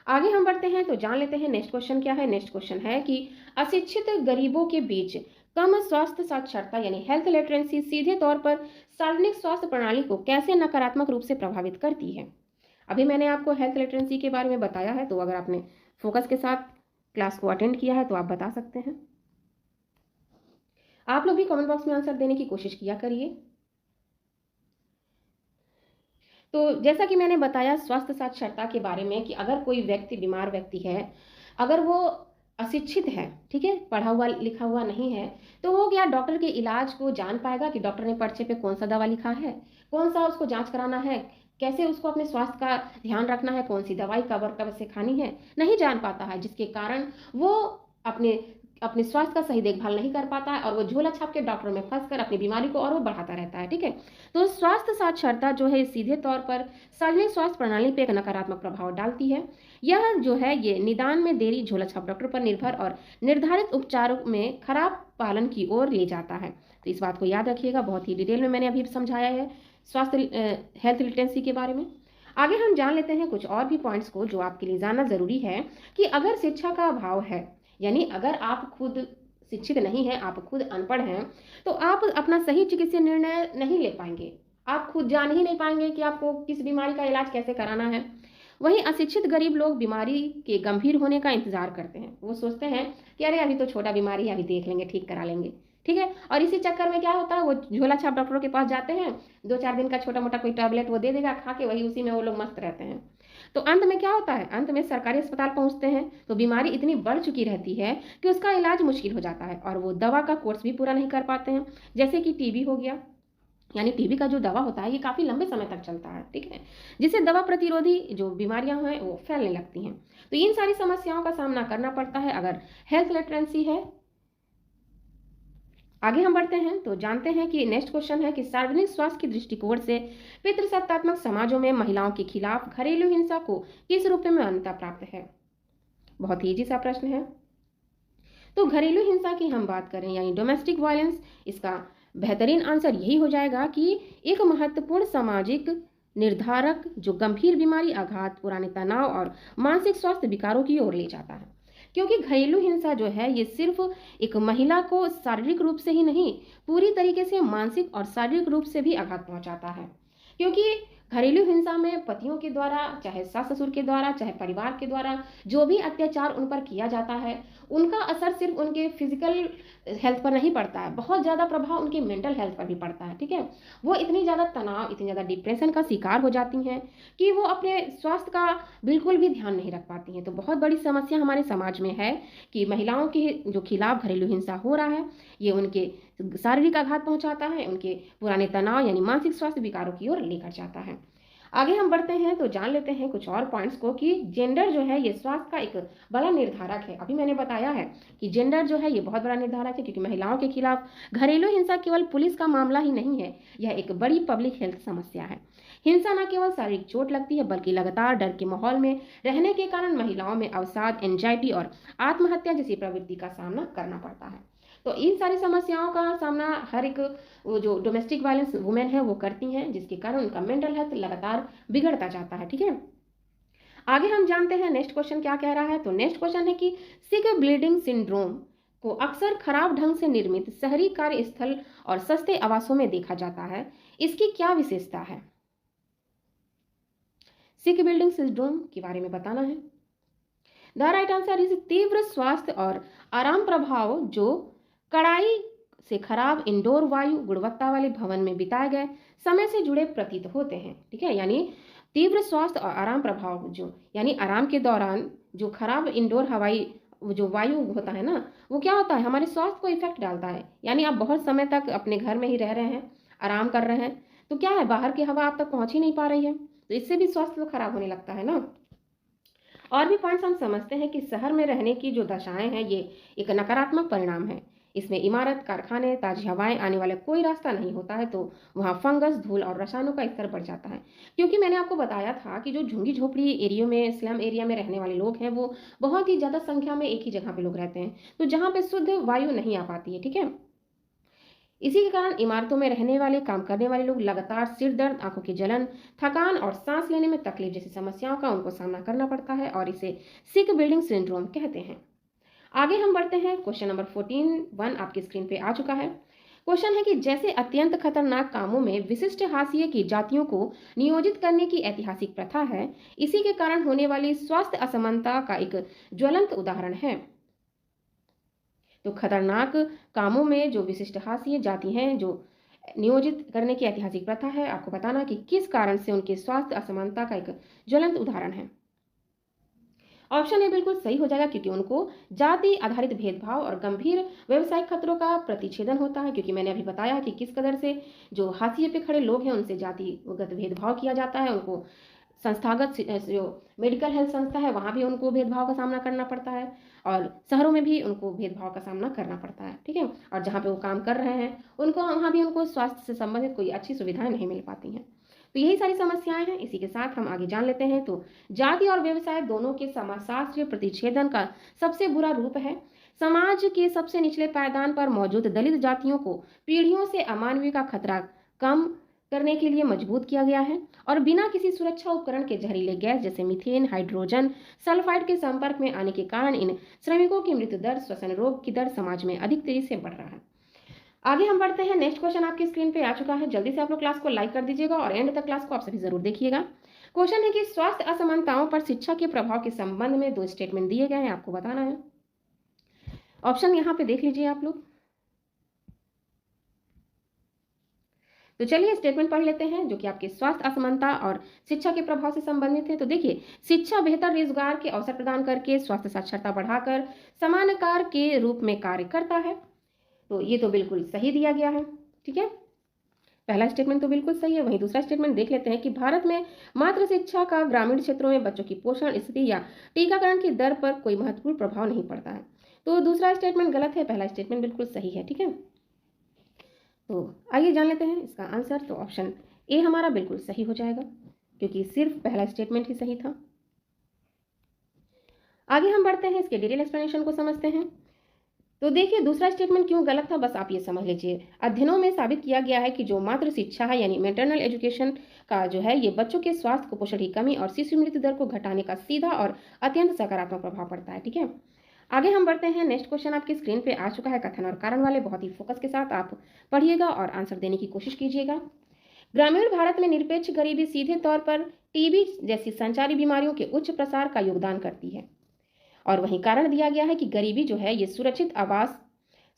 आगे हम बढ़ते हैं तो जान लेते हैं नेक्स्ट क्वेश्चन क्या है। नेक्स्ट क्वेश्चन है कि अशिक्षित गरीबों के बीच कम स्वास्थ्य साक्षरता यानी हेल्थ लिटरेसी सीधे तौर पर सार्वजनिक स्वास्थ्य प्रणाली को कैसे नकारात्मक रूप से प्रभावित करती है। अभी मैंने आपको हेल्थ लिटरेसी के बारे में बताया है, तो अगर आपने फोकस के साथ क्लास को अटेंड किया है तो आप बता सकते हैं। आप लोग भी कमेंट बॉक्स में आंसर देने की कोशिश किया करिए। तो जैसा कि मैंने बताया स्वास्थ्य साक्षरता के बारे में कि अगर कोई व्यक्ति बीमार व्यक्ति है, अगर वो अशिक्षित है, ठीक है, पढ़ा हुआ लिखा हुआ नहीं है, तो वो क्या डॉक्टर के इलाज को जान पाएगा कि डॉक्टर ने पर्चे पे कौन सा दवा लिखा है, कौन सा उसको जांच कराना है, कैसे उसको अपने स्वास्थ्य का ध्यान रखना है, कौन सी दवाई कब और कब से खानी है, नहीं जान पाता है, जिसके कारण वो अपने अपने स्वास्थ्य का सही देखभाल नहीं कर पाता है और वो झोला छाप के डॉक्टरों में फंसकर अपनी बीमारी को और वो बढ़ाता रहता है। ठीक है, तो स्वास्थ्य साक्षरता जो है सीधे तौर पर सार्वजनिक स्वास्थ्य प्रणाली पर एक नकारात्मक प्रभाव डालती है। यह जो है ये निदान में देरी, झोला छाप डॉक्टर पर निर्भर और निर्धारित उपचारों में खराब पालन की ओर ले जाता है। तो इस बात को याद रखिएगा, बहुत ही डिटेल में मैंने अभी समझाया है स्वास्थ्य हेल्थ लिटरेसी के बारे में। आगे हम जान लेते हैं कुछ और भी पॉइंट्स को जो आपके लिए जानना जरूरी है कि अगर शिक्षा का अभाव है, यानी अगर आप खुद शिक्षित नहीं हैं, आप खुद अनपढ़ हैं, तो आप अपना सही चिकित्सीय निर्णय नहीं ले पाएंगे, आप खुद जान ही नहीं पाएंगे कि आपको किस बीमारी का इलाज कैसे कराना है। वहीं अशिक्षित गरीब लोग बीमारी के गंभीर होने का इंतजार करते हैं, वो सोचते हैं कि अरे अभी तो छोटा बीमारी है, अभी देख लेंगे, ठीक करा लेंगे, ठीक है, और इसी चक्कर में क्या होता है, वो झोला छाप डॉक्टरों के पास जाते हैं, 2-4 दिन का छोटा मोटा कोई टैबलेट वो दे देगा, खा के वही उसी में वो लोग मस्त रहते हैं। तो अंत में क्या होता है, अंत में सरकारी अस्पताल पहुंचते हैं तो बीमारी इतनी बढ़ चुकी रहती है कि उसका इलाज मुश्किल हो जाता है और वो दवा का कोर्स भी पूरा नहीं कर पाते हैं। जैसे कि टीबी हो गया, यानी टीबी का जो दवा होता है ये काफ़ी लंबे समय तक चलता है, ठीक है, जिससे दवा प्रतिरोधी जो बीमारियां हैं वो फैलने लगती हैं। तो इन सारी समस्याओं का सामना करना पड़ता है अगर हेल्थ लिटरेसी है। आगे हम बढ़ते हैं तो जानते हैं कि नेक्स्ट क्वेश्चन है कि सार्वजनिक स्वास्थ्य की दृष्टिकोण से पितृसत्तात्मक समाजों में महिलाओं के खिलाफ घरेलू हिंसा को किस रूप में मान्यता प्राप्त है। बहुत ही इजी सा प्रश्न है। तो घरेलू हिंसा की हम बात करें यानी डोमेस्टिक वायलेंस, इसका बेहतरीन आंसर यही हो जाएगा कि एक महत्वपूर्ण सामाजिक निर्धारक जो गंभीर बीमारी, आघात, पुराने तनाव और मानसिक स्वास्थ्य विकारों की ओर ले जाता है। क्योंकि घरेलू हिंसा जो है ये सिर्फ एक महिला को शारीरिक रूप से ही नहीं, पूरी तरीके से मानसिक और शारीरिक रूप से भी आघात पहुंचाता है। क्योंकि घरेलू हिंसा में पतियों के द्वारा, चाहे सास ससुर के द्वारा, चाहे परिवार के द्वारा जो भी अत्याचार उन पर किया जाता है, उनका असर सिर्फ उनके फिजिकल हेल्थ पर नहीं पड़ता है, बहुत ज़्यादा प्रभाव उनके मेंटल हेल्थ पर भी पड़ता है। ठीक है, वो इतनी ज़्यादा तनाव, इतनी ज़्यादा डिप्रेशन का शिकार हो जाती हैं कि वो अपने स्वास्थ्य का बिल्कुल भी ध्यान नहीं रख पाती हैं। तो बहुत बड़ी समस्या हमारे समाज में है कि महिलाओं के जो खिलाफ घरेलू हिंसा हो रहा है ये उनके शारीरिक आघात पहुंचाता है, उनके पुराने तनाव यानी मानसिक स्वास्थ्य विकारों की ओर लेकर जाता है। आगे हम बढ़ते हैं तो जान लेते हैं कुछ और पॉइंट्स को कि जेंडर जो है ये स्वास्थ्य का एक बड़ा निर्धारक है। अभी मैंने बताया है कि जेंडर जो है ये बहुत बड़ा निर्धारक है, क्योंकि महिलाओं के खिलाफ घरेलू हिंसा केवल पुलिस का मामला ही नहीं है, यह एक बड़ी पब्लिक हेल्थ समस्या है। हिंसा न केवल शारीरिक चोट लगती है बल्कि लगातार डर के माहौल में रहने के कारण महिलाओं में अवसाद, एंजाइटी और आत्महत्या जैसी प्रवृत्ति का सामना करना पड़ता है। तो इन सारी समस्याओं का सामना हर एक वो जो डोमेस्टिक वायलेंस वुमेन है वो करती हैं, जिसके कारण उनका मेंटल हेल्थ लगातार बिगड़ता जाता है। ठीक है, आगे हम जानते हैं नेक्स्ट क्वेश्चन क्या कह रहा है। तो नेक्स्ट क्वेश्चन है कि सिक ब्लीडिंग सिंड्रोम को अक्सर खराब ढंग से निर्मित शहरी कार्यस्थल और सस्ते आवासों में देखा जाता है, इसकी क्या विशेषता है। सिक ब्लीडिंग सिंड्रोम के बारे में बताना है। द राइट आंसर इज तीव्र स्वास्थ्य और आराम प्रभाव जो कड़ाई से खराब इंडोर वायु गुणवत्ता वाले भवन में बिताए गए समय से जुड़े प्रतीत होते हैं। ठीक है, यानी तीव्र स्वास्थ्य और आराम प्रभाव जो यानी आराम के दौरान जो खराब इंडोर हवाई जो वायु होता है ना, वो क्या होता है, हमारे स्वास्थ्य को इफेक्ट डालता है। यानी आप बहुत समय तक अपने घर में ही रह रहे हैं, आराम कर रहे हैं, तो क्या है, बाहर की हवा आप तक पहुंच ही नहीं पा रही है, तो इससे भी स्वास्थ्य तो खराब होने लगता है ना। और भी पॉइंट्स हम समझते हैं कि शहर में रहने की जो दशाएं हैं ये एक नकारात्मक परिणाम है। इसमें इमारत, कारखाने, ताजी हवाएं आने वाला कोई रास्ता नहीं होता है, तो वहाँ फंगस, धूल और रसायनों का स्तर बढ़ जाता है। क्योंकि मैंने आपको बताया था कि जो झुग्गी झोपड़ी एरियो में, स्लम एरिया में रहने वाले लोग हैं वो बहुत ही ज़्यादा संख्या में एक ही जगह पे लोग रहते हैं, तो जहाँ पे शुद्ध वायु नहीं आ पाती है। ठीक है, इसी के कारण इमारतों में रहने वाले, काम करने वाले लोग लगातार सिर दर्द, आंखों की जलन, थकान और सांस लेने में तकलीफ जैसी समस्याओं का उनको सामना करना पड़ता है और इसे सिक बिल्डिंग सिंड्रोम कहते हैं। आगे हम बढ़ते हैं, क्वेश्चन नंबर 14 आपकी स्क्रीन पे आ चुका है। क्वेश्चन है कि जैसे अत्यंत खतरनाक कामों में विशिष्ट हाशिए की जातियों को नियोजित करने की ऐतिहासिक प्रथा है, इसी के कारण होने वाली स्वास्थ्य असमानता का एक ज्वलंत उदाहरण है। तो खतरनाक कामों में जो विशिष्ट हाशिए जाति हैं, जो नियोजित करने की ऐतिहासिक प्रथा है। आपको बताना कि किस कारण से उनके स्वास्थ्य असमानता का एक ज्वलंत उदाहरण है। ऑप्शन ए बिल्कुल सही हो जाएगा, क्योंकि उनको जाति आधारित भेदभाव और गंभीर व्यवसायिक खतरों का प्रतिच्छेदन होता है। क्योंकि मैंने अभी बताया कि किस कदर से जो हाशिए पे खड़े लोग हैं उनसे जातिगत भेदभाव किया जाता है। उनको संस्थागत जो मेडिकल हेल्थ संस्था है वहाँ भी उनको भेदभाव का सामना करना पड़ता है, और शहरों में भी उनको भेदभाव का सामना करना पड़ता है। ठीक है, और जहाँ पे वो काम कर रहे हैं उनको वहाँ भी उनको स्वास्थ्य से संबंधित कोई अच्छी सुविधाएं नहीं मिल पाती हैं। तो यही सारी समस्याएं हैं। इसी के साथ हम आगे जान लेते हैं। तो जाति और व्यवसाय दोनों के समाजशास्त्रीय प्रतिच्छेदन का सबसे बुरा रूप है। समाज के सबसे निचले पायदान पर मौजूद दलित जातियों को पीढ़ियों से अमानवीय का खतरा कम करने के लिए मजबूत किया गया है, और बिना किसी सुरक्षा उपकरण के जहरीले गैस जैसे मीथेन, हाइड्रोजन सल्फाइड के संपर्क में आने के कारण इन श्रमिकों की मृत्यु दर, श्वसन रोग की दर समाज में अधिक तेजी से बढ़ रहा है। आगे हम बढ़ते हैं। नेक्स्ट क्वेश्चन आपकी स्क्रीन पे आ चुका है। जल्दी से आप लोग क्लास को लाइक कर दीजिएगा और एंड तक क्लास को आप सभी जरूर देखिएगा। क्वेश्चन है कि स्वास्थ्य असमानताओं पर शिक्षा के प्रभाव के संबंध में 2 स्टेटमेंट दिए गए हैं, आपको बताना है। ऑप्शन यहाँ पे देख लीजिए आप लोग। तो चलिए स्टेटमेंट पढ़ लेते हैं जो कि आपके स्वास्थ्य असमानता और शिक्षा के प्रभाव से संबंधित है। तो देखिए, शिक्षा बेहतर रोजगार के अवसर प्रदान करके स्वास्थ्य साक्षरता बढ़ाकर समानाकार के रूप में कार्य करता है। तो ये तो बिल्कुल सही दिया गया है। ठीक है, पहला स्टेटमेंट तो बिल्कुल सही है। वहीं दूसरा स्टेटमेंट देख लेते हैं कि भारत में मातृ शिक्षा का ग्रामीण क्षेत्रों में बच्चों की पोषण स्थिति या टीकाकरण की दर पर कोई महत्वपूर्ण प्रभाव नहीं पड़ता है। तो दूसरा स्टेटमेंट गलत है, पहला स्टेटमेंट बिल्कुल सही है। ठीक है, तो आइए जान लेते हैं इसका आंसर। तो ऑप्शन ए हमारा बिल्कुल सही हो जाएगा, क्योंकि सिर्फ पहला स्टेटमेंट ही सही था। आगे हम बढ़ते हैं, इसके डिटेल एक्सप्लेनेशन को समझते हैं। तो देखिए, दूसरा स्टेटमेंट क्यों गलत था बस आप ये समझ लीजिए। अध्ययनों में साबित किया गया है कि जो मातृ शिक्षा है यानी मैटरनल एजुकेशन का जो है, ये बच्चों के स्वास्थ्य, कुपोषण की कमी और शिशु मृत्यु दर को घटाने का सीधा और अत्यंत सकारात्मक प्रभाव पड़ता है। ठीक है, आगे हम बढ़ते हैं। नेक्स्ट क्वेश्चन आपकी स्क्रीन पे आ चुका है, कथन और कारण वाले। बहुत ही फोकस के साथ आप पढ़िएगा और आंसर देने की कोशिश कीजिएगा। ग्रामीण भारत में निरपेक्ष गरीबी सीधे तौर पर टीबी जैसी संचारी बीमारियों के उच्च प्रसार का योगदान करती है, और वहीं कारण दिया गया है कि गरीबी जो है ये सुरक्षित आवास,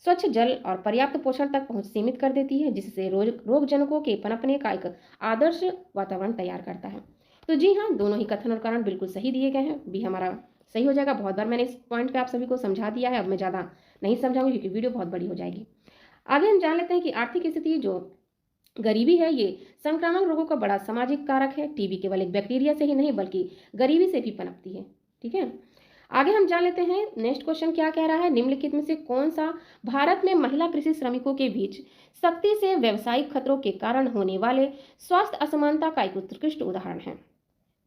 स्वच्छ जल और पर्याप्त पोषण तक पहुंच सीमित कर देती है, जिससे रोगजनकों के पनपने का एक आदर्श वातावरण तैयार करता है। तो जी हाँ, दोनों ही कथन और कारण बिल्कुल सही दिए गए हैं। बी हमारा सही हो जाएगा। बहुत बार मैंने इस पॉइंट पे आप सभी को समझा दिया है, अब मैं ज़्यादा नहीं समझाऊंगी क्योंकि वीडियो बहुत बड़ी हो जाएगी। आगे हम जान लेते हैं कि आर्थिक स्थिति जो गरीबी है ये संक्रामक रोगों का बड़ा सामाजिक कारक है। टीबी केवल एक बैक्टीरिया से ही नहीं बल्कि गरीबी से भी पनपती है। ठीक है, आगे हम जान लेते हैं नेक्स्ट क्वेश्चन क्या कह रहा है। निम्नलिखित में से कौन सा भारत में महिला कृषि श्रमिकों के बीच सख्ती से व्यावसायिक खतरों के कारण होने वाले स्वास्थ्य असमानता का एक उत्कृष्ट उदाहरण है।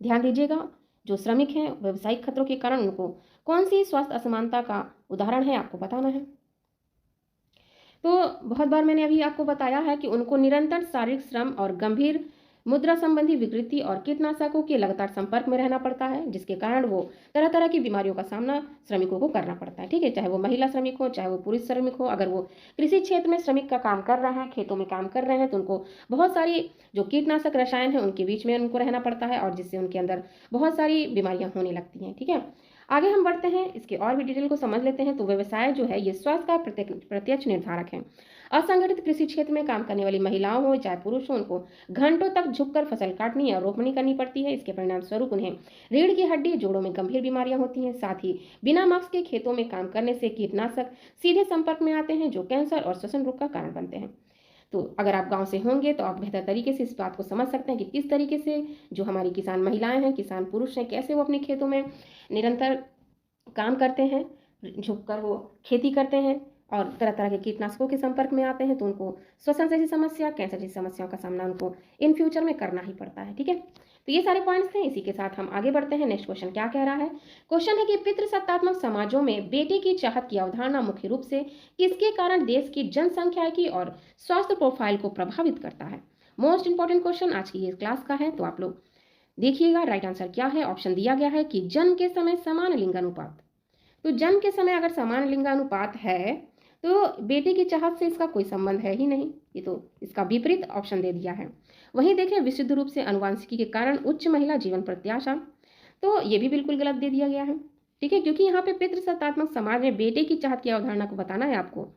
ध्यान दीजिएगा, जो श्रमिक हैं व्यावसायिक खतरों के कारण उनको कौन सी स्वास्थ्य असमानता का उदाहरण है, आपको बताना है। तो बहुत बार मैंने अभी आपको बताया है कि उनको निरंतर शारीरिक श्रम और गंभीर मुद्रा संबंधी विकृति और कीटनाशकों के लगातार संपर्क में रहना पड़ता है, जिसके कारण वो तरह तरह की बीमारियों का सामना श्रमिकों को करना पड़ता है। ठीक है, चाहे वो महिला श्रमिक हो चाहे वो पुरुष श्रमिक हो। अगर वो कृषि क्षेत्र में श्रमिक का काम कर रहे हैं, खेतों में काम कर रहे हैं, तो उनको बहुत सारी जो कीटनाशक रसायन है उनके बीच में उनको रहना पड़ता है, और जिससे उनके अंदर बहुत सारी बीमारियां होने लगती हैं। ठीक है, आगे हम बढ़ते हैं, इसके और भी डिटेल को समझ लेते हैं। तो व्यवसाय जो है ये स्वास्थ्य का प्रत्यक्ष निर्धारक है। असंगठित कृषि क्षेत्र में काम करने वाली महिलाओं हो चाहे पुरुष हो, उनको घंटों तक झुककर फसल काटनी या रोपनी करनी पड़ती है। इसके परिणाम स्वरूप उन्हें रीढ़ की हड्डी, जोड़ों में गंभीर बीमारियां होती हैं। साथ ही बिना मास्क के खेतों में काम करने से कीटनाशक सीधे संपर्क में आते हैं, जो कैंसर और श्वसन रोग का कारण बनते हैं। तो अगर आप गांव से होंगे तो आप बेहतर तरीके से इस बात को समझ सकते हैं कि किस तरीके से जो हमारी किसान महिलाएं हैं, किसान पुरुष हैं, कैसे वो अपने खेतों में निरंतर काम करते हैं, झुककर वो खेती करते हैं और तरह तरह के कीटनाशकों के संपर्क में आते हैं। तो उनको श्वसन जैसी समस्या, कैंसर जैसी समस्याओं का सामना उनको इन फ्यूचर में करना ही पड़ता है। ठीक है, तो ये सारे पॉइंट्स थे। इसी के साथ हम आगे बढ़ते हैं। नेक्स्ट क्वेश्चन क्या कह रहा है। क्वेश्चन है कि पितृसत्तात्मक समाजों में बेटे की चाहत की अवधारणा मुख्य रूप से किसके कारण देश की जनसंख्या और स्वास्थ्य प्रोफाइल को प्रभावित करता है। मोस्ट इंपॉर्टेंट क्वेश्चन आज की ये क्लास का है, तो आप लोग देखिएगा राइट आंसर क्या है। ऑप्शन दिया गया है कि जन्म के समय समान लिंगानुपात। तो जन्म के समय अगर समान लिंगानुपात है तो बेटे की चाहत से इसका कोई संबंध है ही नहीं, ये तो इसका विपरीत ऑप्शन दे दिया है। वहीं देखें विशुद्ध रूप से अनुवांशिकी के कारण उच्च महिला जीवन प्रत्याशा, तो ये भी बिल्कुल गलत दे दिया गया है। ठीक है, क्योंकि यहाँ पे पितृसत्तात्मक समाज में बेटे की चाहत की अवधारणा को बताना है आपको,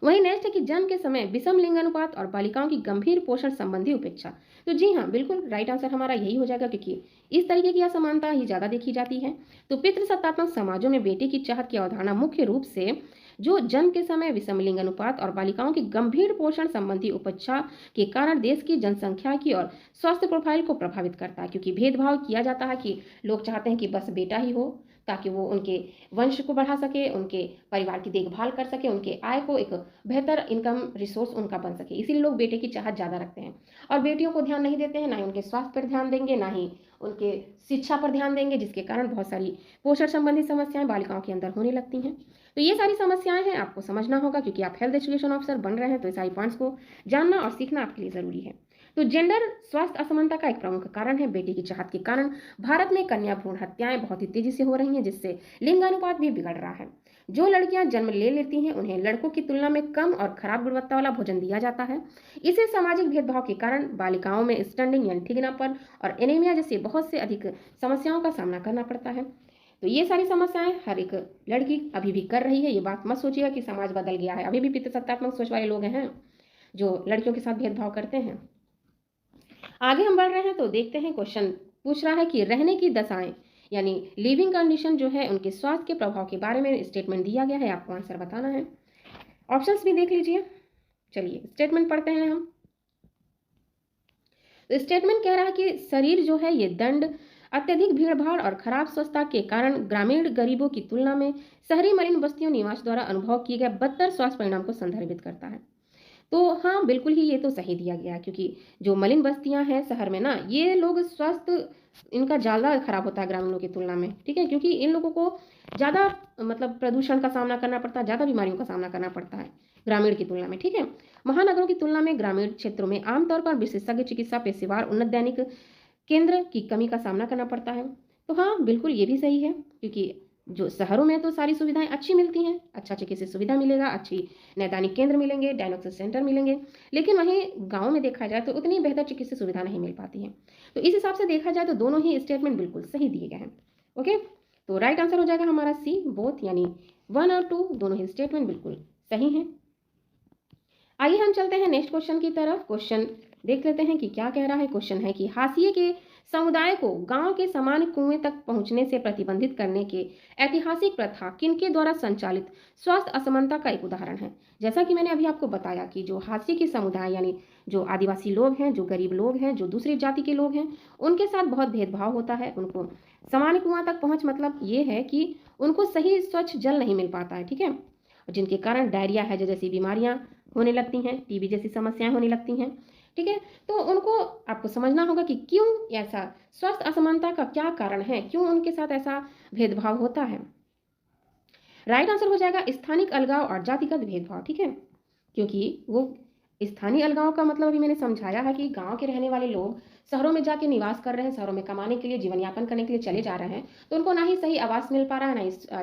वहीं नेक्स्ट है कि जन्म के समय विषम लिंगानुपात और बालिकाओं की गंभीर पोषण संबंधी उपेक्षा। तो जी हाँ, बिल्कुल राइट आंसर हमारा यही हो जाएगा, क्योंकि इस तरीके की असमानता ही ज़्यादा देखी जाती है। तो पितृसत्तात्मक समाजों में बेटी की चाहत की अवधारणा मुख्य रूप से जो जन्म के समय विषम लिंगानुपात और बालिकाओं की गंभीर पोषण संबंधी उपेक्षा के कारण देश की जनसंख्या की और स्वास्थ्य प्रोफाइल को प्रभावित करता है, क्योंकि भेदभाव किया जाता है कि लोग चाहते हैं कि बस बेटा ही हो ताकि वो उनके वंश को बढ़ा सके, उनके परिवार की देखभाल कर सके, उनके आय को एक बेहतर इनकम रिसोर्स उनका बन सके। इसीलिए लोग बेटे की चाहत ज़्यादा रखते हैं और बेटियों को ध्यान नहीं देते हैं, ना ही उनके स्वास्थ्य पर ध्यान देंगे, ना ही उनके शिक्षा पर ध्यान देंगे, जिसके कारण बहुत सारी पोषण संबंधी समस्याएं बालिकाओं के अंदर होने लगती हैं। तो ये सारी समस्याएं हैं, आपको समझना होगा, क्योंकि आप हेल्थ एजुकेशन ऑफिसर बन रहे हैं, तो ये सारी पॉइंट्स को जानना और सीखना आपके लिए ज़रूरी है। तो जेंडर स्वास्थ्य असमानता का एक प्रमुख कारण है बेटी की चाहत के कारण भारत में कन्या भ्रूण हत्याएं बहुत ही तेजी से हो रही हैं, जिससे लिंगानुपात भी बिगड़ रहा है। जो लड़कियां जन्म ले लेती हैं उन्हें लड़कों की तुलना में कम और खराब गुणवत्ता वाला भोजन दिया जाता है। इसे सामाजिक भेदभाव के कारण बालिकाओं में स्टंडिंग यानी ठिगनापन और एनीमिया जैसी बहुत से अधिक समस्याओं का सामना करना पड़ता है। तो ये सारी समस्याएं हर एक लड़की अभी भी कर रही है। ये बात मत सोचिएगा कि समाज बदल गया है, अभी भी पितृसत्तात्मक सोच वाले लोग हैं जो लड़कियों के साथ भेदभाव करते हैं। आगे हम बढ़ रहे हैं तो देखते हैं, क्वेश्चन पूछ रहा है कि रहने की दशाएं यानी लिविंग कंडीशन जो है उनके स्वास्थ्य के प्रभाव के बारे में स्टेटमेंट दिया गया है, आपको आंसर बताना है। ऑप्शंस भी देख लीजिए। चलिए स्टेटमेंट पढ़ते हैं हम। तो स्टेटमेंट कह रहा है कि शरीर जो है ये दंड, अत्यधिक भीड़भाड़ और खराब स्वच्छता के कारण ग्रामीण गरीबों की तुलना में शहरी मलिन बस्तियों निवास द्वारा अनुभव किए गए बदतर स्वास्थ्य परिणाम को संदर्भित करता है। तो हाँ, बिल्कुल ही ये तो सही दिया गया है, क्योंकि जो मलिन बस्तियां हैं शहर में ना, ये लोग स्वास्थ्य इनका ज़्यादा खराब होता है ग्रामीणों की तुलना में, ठीक है, क्योंकि इन लोगों को ज़्यादा मतलब प्रदूषण का सामना करना पड़ता है, ज़्यादा बीमारियों का सामना करना पड़ता है ग्रामीण की तुलना में, ठीक है। महानगरों की तुलना में ग्रामीण क्षेत्रों में आमतौर पर विशेषज्ञ चिकित्सा पेशेवर उन्नत दैनिक केंद्र की कमी का सामना करना पड़ता है। तो हाँ, बिल्कुल ये भी सही है, क्योंकि जो शहरों में तो सारी सुविधाएं अच्छी मिलती हैं, अच्छा चिकित्सा सुविधा मिलेगा, अच्छी नैदानिक केंद्र मिलेंगे, डायग्नोसिस सेंटर मिलेंगे, लेकिन वहीं गांव में देखा जाए तो उतनी बेहतर चिकित्सा सुविधा नहीं मिल पाती है। तो इस हिसाब से देखा जाए तो दोनों ही स्टेटमेंट बिल्कुल सही दिए गए हैं। ओके, तो राइट आंसर हो जाएगा हमारा सी, बोथ, यानी 1 और 2 दोनों ही स्टेटमेंट बिल्कुल सही हैं। आइए हम चलते हैं नेक्स्ट क्वेश्चन की तरफ। क्वेश्चन देख लेते हैं कि क्या कह रहा है। क्वेश्चन है कि हाशिए के समुदाय को गांव के समान कुएं तक पहुंचने से प्रतिबंधित करने के ऐतिहासिक प्रथा किनके द्वारा संचालित स्वास्थ्य असमानता का एक उदाहरण है। जैसा कि मैंने अभी आपको बताया कि जो हाशिए के समुदाय यानी जो आदिवासी लोग हैं, जो गरीब लोग हैं, जो दूसरी जाति के लोग हैं, उनके साथ बहुत भेदभाव होता है। उनको समान कुआं तक पहुंच मतलब ये है कि उनको सही स्वच्छ जल नहीं मिल पाता है, ठीक है, जिनके कारण डायरिया है जैसी बीमारियां होने लगती हैं, टीबी जैसी समस्याएं होने लगती हैं, ठीक है। तो उनको आपको समझना होगा कि क्यों ऐसा स्वास्थ्य असमानता का क्या कारण है, क्यों उनके साथ ऐसा भेदभाव होता है। राइट आंसर हो जाएगा स्थानिक अलगाव और जातिगत भेदभाव, ठीक है, क्योंकि वो स्थानीय अलगाव का मतलब अभी मैंने समझाया है कि गांव के रहने वाले लोग शहरों में जाके निवास कर रहे हैं, शहरों में कमाने के लिए, जीवन यापन करने के लिए चले जा रहे हैं, तो उनको ना ही सही आवास मिल पा रहा है,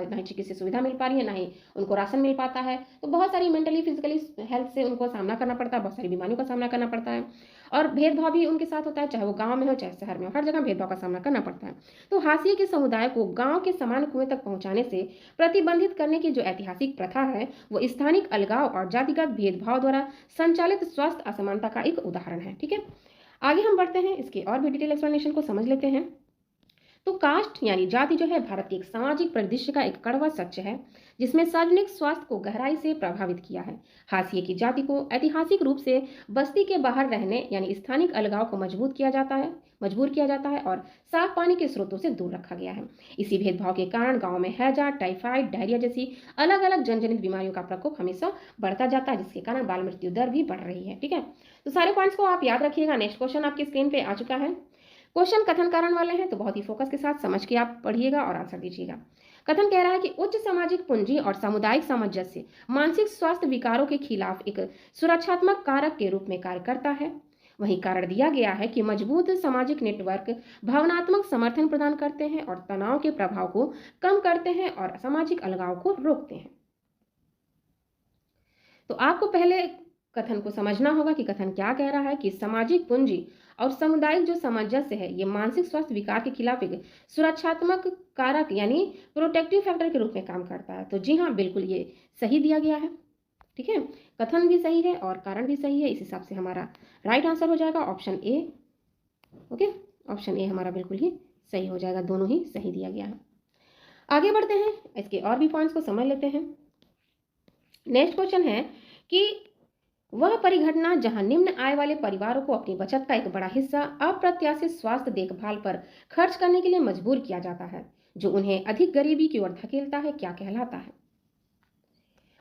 ना ही चिकित्सा सुविधा मिल पा रही है, ना ही उनको राशन मिल पाता है। तो बहुत सारी मेंटली फिजिकली हेल्थ से उनको सामना करना पड़ता है, बहुत सारी बीमारियों का सामना करना पड़ता है, और भेदभाव भी उनके साथ होता है, चाहे वो गाँव में हो चाहे शहर में हो, हर जगह भेदभाव का सामना करना पड़ता है। तो हाशिए के समुदाय को गाँव के समान कुएं तक पहुंचाने से प्रतिबंधित करने की जो ऐतिहासिक प्रथा है वो स्थानिक अलगाव और जातिगत भेदभाव द्वारा संचालित स्वास्थ्य असमानता का एक उदाहरण है, ठीक है। आगे हम बढ़ते हैं, इसके और भी डिटेल एक्सप्लेनेशन को समझ लेते हैं। तो कास्ट यानी जाति जो है भारत के एक सामाजिक परिदृश्य का एक कड़वा सत्य है, जिसमें सार्वजनिक स्वास्थ्य को गहराई से प्रभावित किया है। हाशिए की जाति को ऐतिहासिक रूप से बस्ती के बाहर रहने यानी स्थानिक अलगाव को मजबूर किया जाता है और साफ पानी के स्रोतों से दूर रखा गया है। इसी भेदभाव के कारण गांव में हैजा, टाइफाइड, डायरिया जैसी अलग अलग जनजनित बीमारियों का प्रकोप हमेशा बढ़ता जाता है, जिसके कारण बाल मृत्यु दर भी बढ़ रही है, ठीक है। तो सारे पॉइंट्स को आप याद रखिएगा। नेक्स्ट क्वेश्चन आपकी स्क्रीन पे आ चुका है। क्वेश्चन कथन कारण वाले हैं, तो बहुत ही फोकस के साथ समझ के आप पढ़िएगा और आंसर दीजिएगा। कथन कह रहा है कि उच्च सामाजिक पूंजी और सामुदायिक सामंजस्य मानसिक स्वास्थ्य विकारों के खिलाफ एक सुरक्षात्मक कारक के रूप में कार्य करता है। वहीं कारण दिया गया है कि मजबूत सामाजिक नेटवर्क भावनात्मक समर्थन प्रदान करते हैं और तनाव के प्रभाव को कम करते हैं और सामाजिक अलगाव को रोकते हैं। तो आपको पहले कथन को समझना होगा कि कथन क्या कह रहा है कि सामाजिक पूंजी और सामुदायिक जो सामंजस्य है ये मानसिक स्वास्थ्य विकार के खिलाफ एक सुरक्षात्मक कारक यानी प्रोटेक्टिव फैक्टर के रूप में काम करता है। तो जी हाँ, बिल्कुल ये सही दिया गया है। ठीक है, कथन भी सही है और कारण भी सही है, इस हिसाब से हमारा राइट आंसर हो जाएगा option A. Okay, option A हमारा बिल्कुल ही सही हो जाएगा, दोनों ही सही दिया गया है। आगे बढ़ते हैं, इसके और भी पॉइंट्स को समझ लेते हैं। नेक्स्ट क्वेश्चन है कि वह परिघटना जहां निम्न आय वाले परिवारों को अपनी बचत का एक बड़ा हिस्सा अप्रत्याशित स्वास्थ्य देखभाल पर खर्च करने के लिए मजबूर किया जाता है, जो उन्हें अधिक गरीबी की ओर धकेलता है, क्या कहलाता है?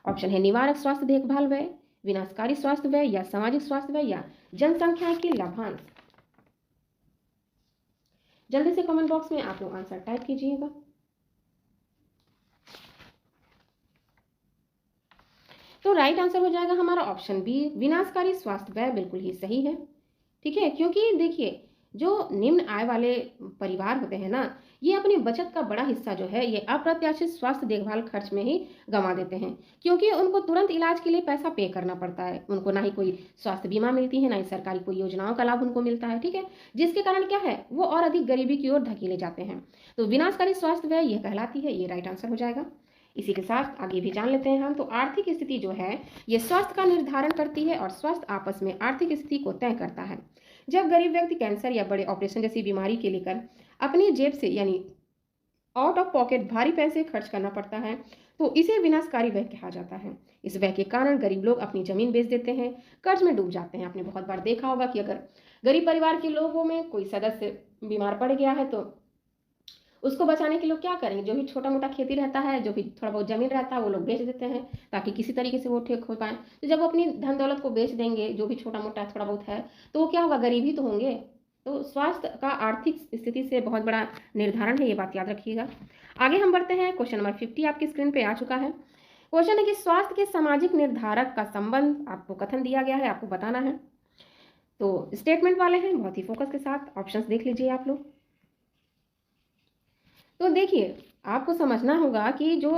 ऑप्शन है निवारक स्वास्थ्य देखभाल व्यय, विनाशकारी स्वास्थ्य व्यय, या सामाजिक स्वास्थ्य व्यय, या जनसंख्या के लाभांश। जल्दी से कमेंट बॉक्स में आप लोग आंसर टाइप कीजिएगा। तो राइट आंसर हो जाएगा हमारा ऑप्शन बी, विनाशकारी स्वास्थ्य व्यय, बिल्कुल ही सही है। ठीक है, क्योंकि देखिए जो निम्न आय वाले परिवार होते हैं ना, ये अपनी बचत का बड़ा हिस्सा जो है ये अप्रत्याशित स्वास्थ्य देखभाल खर्च में ही गंवा देते हैं, क्योंकि उनको तुरंत इलाज के लिए पैसा पे करना पड़ता है। उनको ना ही कोई स्वास्थ्य बीमा मिलती है, ना ही सरकारी कोई योजनाओं का लाभ उनको मिलता है। ठीक है, जिसके कारण क्या है, वो और अधिक गरीबी की ओर धकेले जाते हैं। तो विनाशकारी स्वास्थ्य व्यय यह कहलाती है, ये राइट आंसर हो जाएगा। इसी के साथ आगे भी जान लेते हैं हम। तो आर्थिक स्थिति जो है ये स्वास्थ्य का निर्धारण करती है और स्वास्थ्य आपस में आर्थिक स्थिति को तय करता है। जब गरीब व्यक्ति कैंसर या बड़े ऑपरेशन जैसी बीमारी के लेकर अपनी जेब से यानी आउट ऑफ पॉकेट भारी पैसे खर्च करना पड़ता है, तो इसे विनाशकारी व्यय कहा जाता है। इस व्यय के कारण गरीब लोग अपनी जमीन बेच देते हैं, कर्ज में डूब जाते हैं। आपने बहुत बार देखा होगा कि अगर गरीब परिवार के लोगों में कोई सदस्य बीमार पड़ गया है तो उसको बचाने के लोग क्या करेंगे, जो भी छोटा मोटा खेती रहता है, जो भी थोड़ा बहुत जमीन रहता है, वो लोग बेच देते हैं ताकि किसी तरीके से वो ठीक हो पाए। तो जब वो अपनी धन दौलत को बेच देंगे, जो भी छोटा मोटा थोड़ा बहुत है, तो वो क्या होगा, गरीब ही तो होंगे। तो स्वास्थ्य का आर्थिक स्थिति से बहुत बड़ा निर्धारण है, ये बात याद रखिएगा। आगे हम बढ़ते हैं, क्वेश्चन नंबर 50 आपकी स्क्रीन पे आ चुका है। क्वेश्चन है कि स्वास्थ्य के सामाजिक निर्धारक का संबंध आपको कथन दिया गया है, आपको बताना है। तो स्टेटमेंट वाले हैं, बहुत ही फोकस के साथ ऑप्शंस देख लीजिए आप लोग। तो देखिए आपको समझना होगा कि जो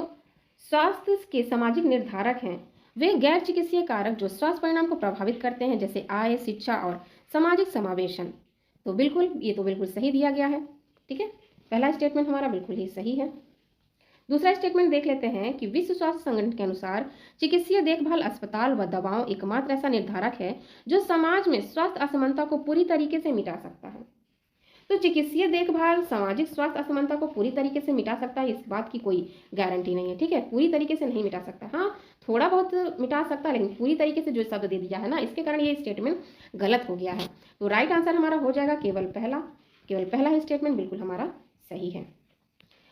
स्वास्थ्य के सामाजिक निर्धारक हैं वे गैर चिकित्सीय कारक जो स्वास्थ्य परिणाम को प्रभावित करते हैं, जैसे आय, शिक्षा और सामाजिक समावेशन। तो बिल्कुल ये तो बिल्कुल सही दिया गया है। ठीक है, पहला स्टेटमेंट हमारा बिल्कुल ही सही है। दूसरा स्टेटमेंट देख लेते हैं कि विश्व स्वास्थ्य संगठन के अनुसार चिकित्सीय देखभाल, अस्पताल व दवाओं एकमात्र ऐसा निर्धारक है जो समाज में स्वास्थ्य असमानता को पूरी तरीके से मिटा सकता है। तो चिकित्सीय देखभाल सामाजिक स्वास्थ्य असमानता को पूरी तरीके से मिटा सकता है, इस बात की कोई गारंटी नहीं है। ठीक है, पूरी तरीके से नहीं मिटा सकता, हाँ थोड़ा बहुत मिटा सकता है, लेकिन पूरी तरीके से जो शब्द दे दिया है ना, इसके कारण ये स्टेटमेंट गलत हो गया है। तो राइट आंसर हमारा हो जाएगा केवल पहला ही स्टेटमेंट बिल्कुल हमारा सही है।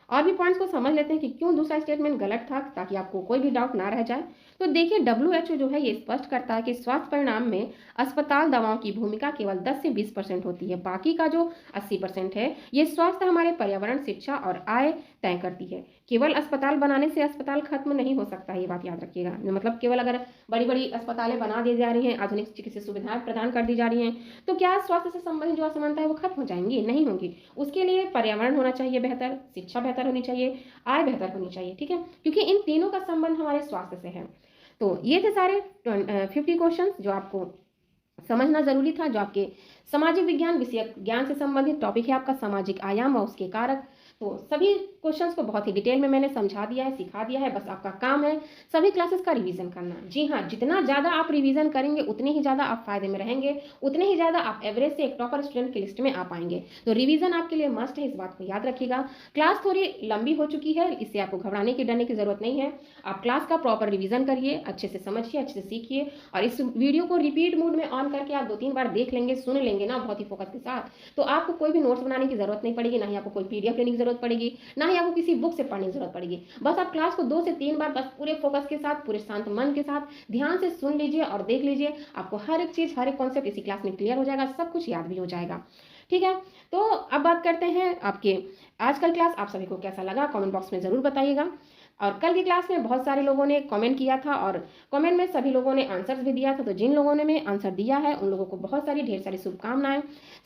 और भी पॉइंट्स को समझ लेते हैं कि क्यों दूसरा स्टेटमेंट गलत था, ताकि आपको कोई भी डाउट ना रह जाए। तो देखिए WHO जो है ये स्पष्ट करता है कि स्वास्थ्य परिणाम में अस्पताल दवाओं की भूमिका केवल 10 से 20% होती है। बाकी का जो 80% है ये स्वास्थ्य हमारे पर्यावरण, शिक्षा और आय तय करती है। केवल अस्पताल बनाने से अस्पताल खत्म नहीं हो सकता, ये बात याद रखिएगा। मतलब केवल अगर बड़ी बड़ी अस्पतालें बना दी जा रही हैं, आधुनिक चिकित्सा सुविधाएं प्रदान कर दी जा रही हैं, तो क्या स्वास्थ्य से संबंधित जो असमानता है वो खत्म हो जाएंगी? नहीं होंगी। उसके लिए पर्यावरण होना चाहिए बेहतर, शिक्षा बेहतर होनी चाहिए, आय बेहतर होनी चाहिए। ठीक है, क्योंकि इन तीनों का संबंध हमारे स्वास्थ्य से है। तो ये थे सारे 50 क्वेश्चन जो आपको समझना जरूरी था, जो आपके सामाजिक विज्ञान विषय ज्ञान से संबंधित टॉपिक है, आपका सामाजिक आयाम और उसके कारक। तो सभी क्वेश्चंस को बहुत ही डिटेल में मैंने समझा दिया है, सिखा दिया है। बस आपका काम है सभी क्लासेस का रिवीजन करना। जी हाँ, जितना ज़्यादा आप रिवीजन करेंगे उतने ही ज़्यादा आप फायदे में रहेंगे, उतने ही ज़्यादा आप एवरेज से एक टॉपर स्टूडेंट की लिस्ट में आ पाएंगे। तो रिवीजन आपके लिए मस्ट है, इस बात को याद रखिएगा। क्लास थोड़ी लंबी हो चुकी है, इससे आपको घबराने की, डरने की जरूरत नहीं है। आप क्लास का प्रॉपर रिवीजन करिए, अच्छे से समझिए, अच्छे से सीखिए, और इस वीडियो को रिपीट मोड में ऑन करके आप 2-3 बार देख लेंगे, सुन लेंगे ना बहुत ही फोकस के साथ, तो आपको कोई भी नोट्स बनाने की जरूरत नहीं पड़ेगी, ना ही आपको कोई PDF लेने की जरूरत पड़ेगी, ना ही आपको किसी बुक से पढ़ने की जरूरत पड़ेगी। बस आप क्लास को 2 से 3 बार बस पूरे फोकस के साथ, पूरे शांत मन के साथ ध्यान से सुन लीजिए और देख लीजिए। आपको हर एक चीज, हर एक कॉन्सेप्ट इसी क्लास में क्लियर हो जाएगा, सब कुछ याद भी हो जाएगा। ठीक है, तो अब बात करते हैं आपके आज का क्लास आप सभी को कैसा लगा, कमेंट बॉक्स में जरूर बताइएगा। और कल की क्लास में बहुत सारे लोगों ने कमेंट किया था और कमेंट में सभी लोगों ने आंसर्स भी दिया था। तो जिन लोगों ने में आंसर दिया है उन लोगों को बहुत सारी ढेर सारी शुभकामनाएं।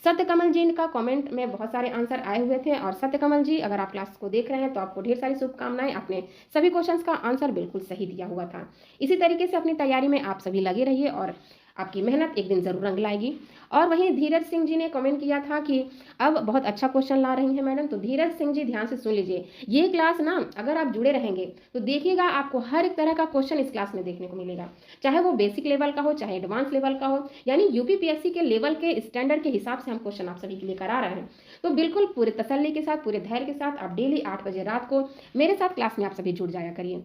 सत्यकमल जी का कमेंट में बहुत सारे आंसर आए हुए थे, और सत्यकमल जी अगर आप क्लास को देख रहे हैं तो आपको ढेर सारी शुभकामनाएं। आपने सभी क्वेश्चंस का आंसर बिल्कुल सही दिया हुआ था। इसी तरीके से अपनी तैयारी में आप सभी लगे रहिए और आपकी मेहनत एक दिन ज़रूर रंग लाएगी। और वहीं धीरज सिंह जी ने कमेंट किया था कि अब बहुत अच्छा क्वेश्चन ला रही हैं मैडम। तो धीरज सिंह जी ध्यान से सुन लीजिए, ये क्लास ना अगर आप जुड़े रहेंगे तो देखिएगा आपको हर एक तरह का क्वेश्चन इस क्लास में देखने को मिलेगा, चाहे वो बेसिक लेवल का हो चाहे एडवांस लेवल का हो, यानी यूपीपीएससी के लेवल के स्टैंडर्ड के हिसाब से हम क्वेश्चन आप सभी के लिए करा रहे हैं। तो बिल्कुल पूरे तसल्ली के साथ, पूरे धैर्य के साथ आप डेली 8 बजे रात को मेरे साथ क्लास में आप सभी जुड़ जाया करिए।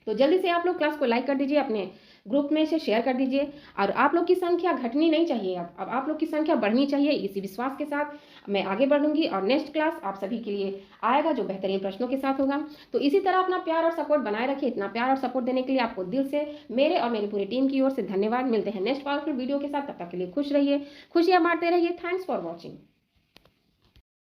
तो जल्दी से आप लोग क्लास को लाइक कर दीजिए, अपने ग्रुप में से शेयर कर दीजिए। और आप लोग की संख्या घटनी नहीं चाहिए, अब आप लोग की संख्या बढ़नी चाहिए। इसी विश्वास के साथ मैं आगे बढ़ूंगी और नेक्स्ट क्लास आप सभी के लिए आएगा जो बेहतरीन प्रश्नों के साथ होगा। तो इसी तरह अपना प्यार और सपोर्ट बनाए रखिए। इतना प्यार और सपोर्ट देने के लिए आपको दिल से मेरे और मेरी पूरी टीम की ओर से धन्यवाद। मिलते हैं नेक्स्ट पावरफुल वीडियो के साथ, तब तक के लिए खुश रहिए, खुशियां बांटते रहिए। Thanks for watching.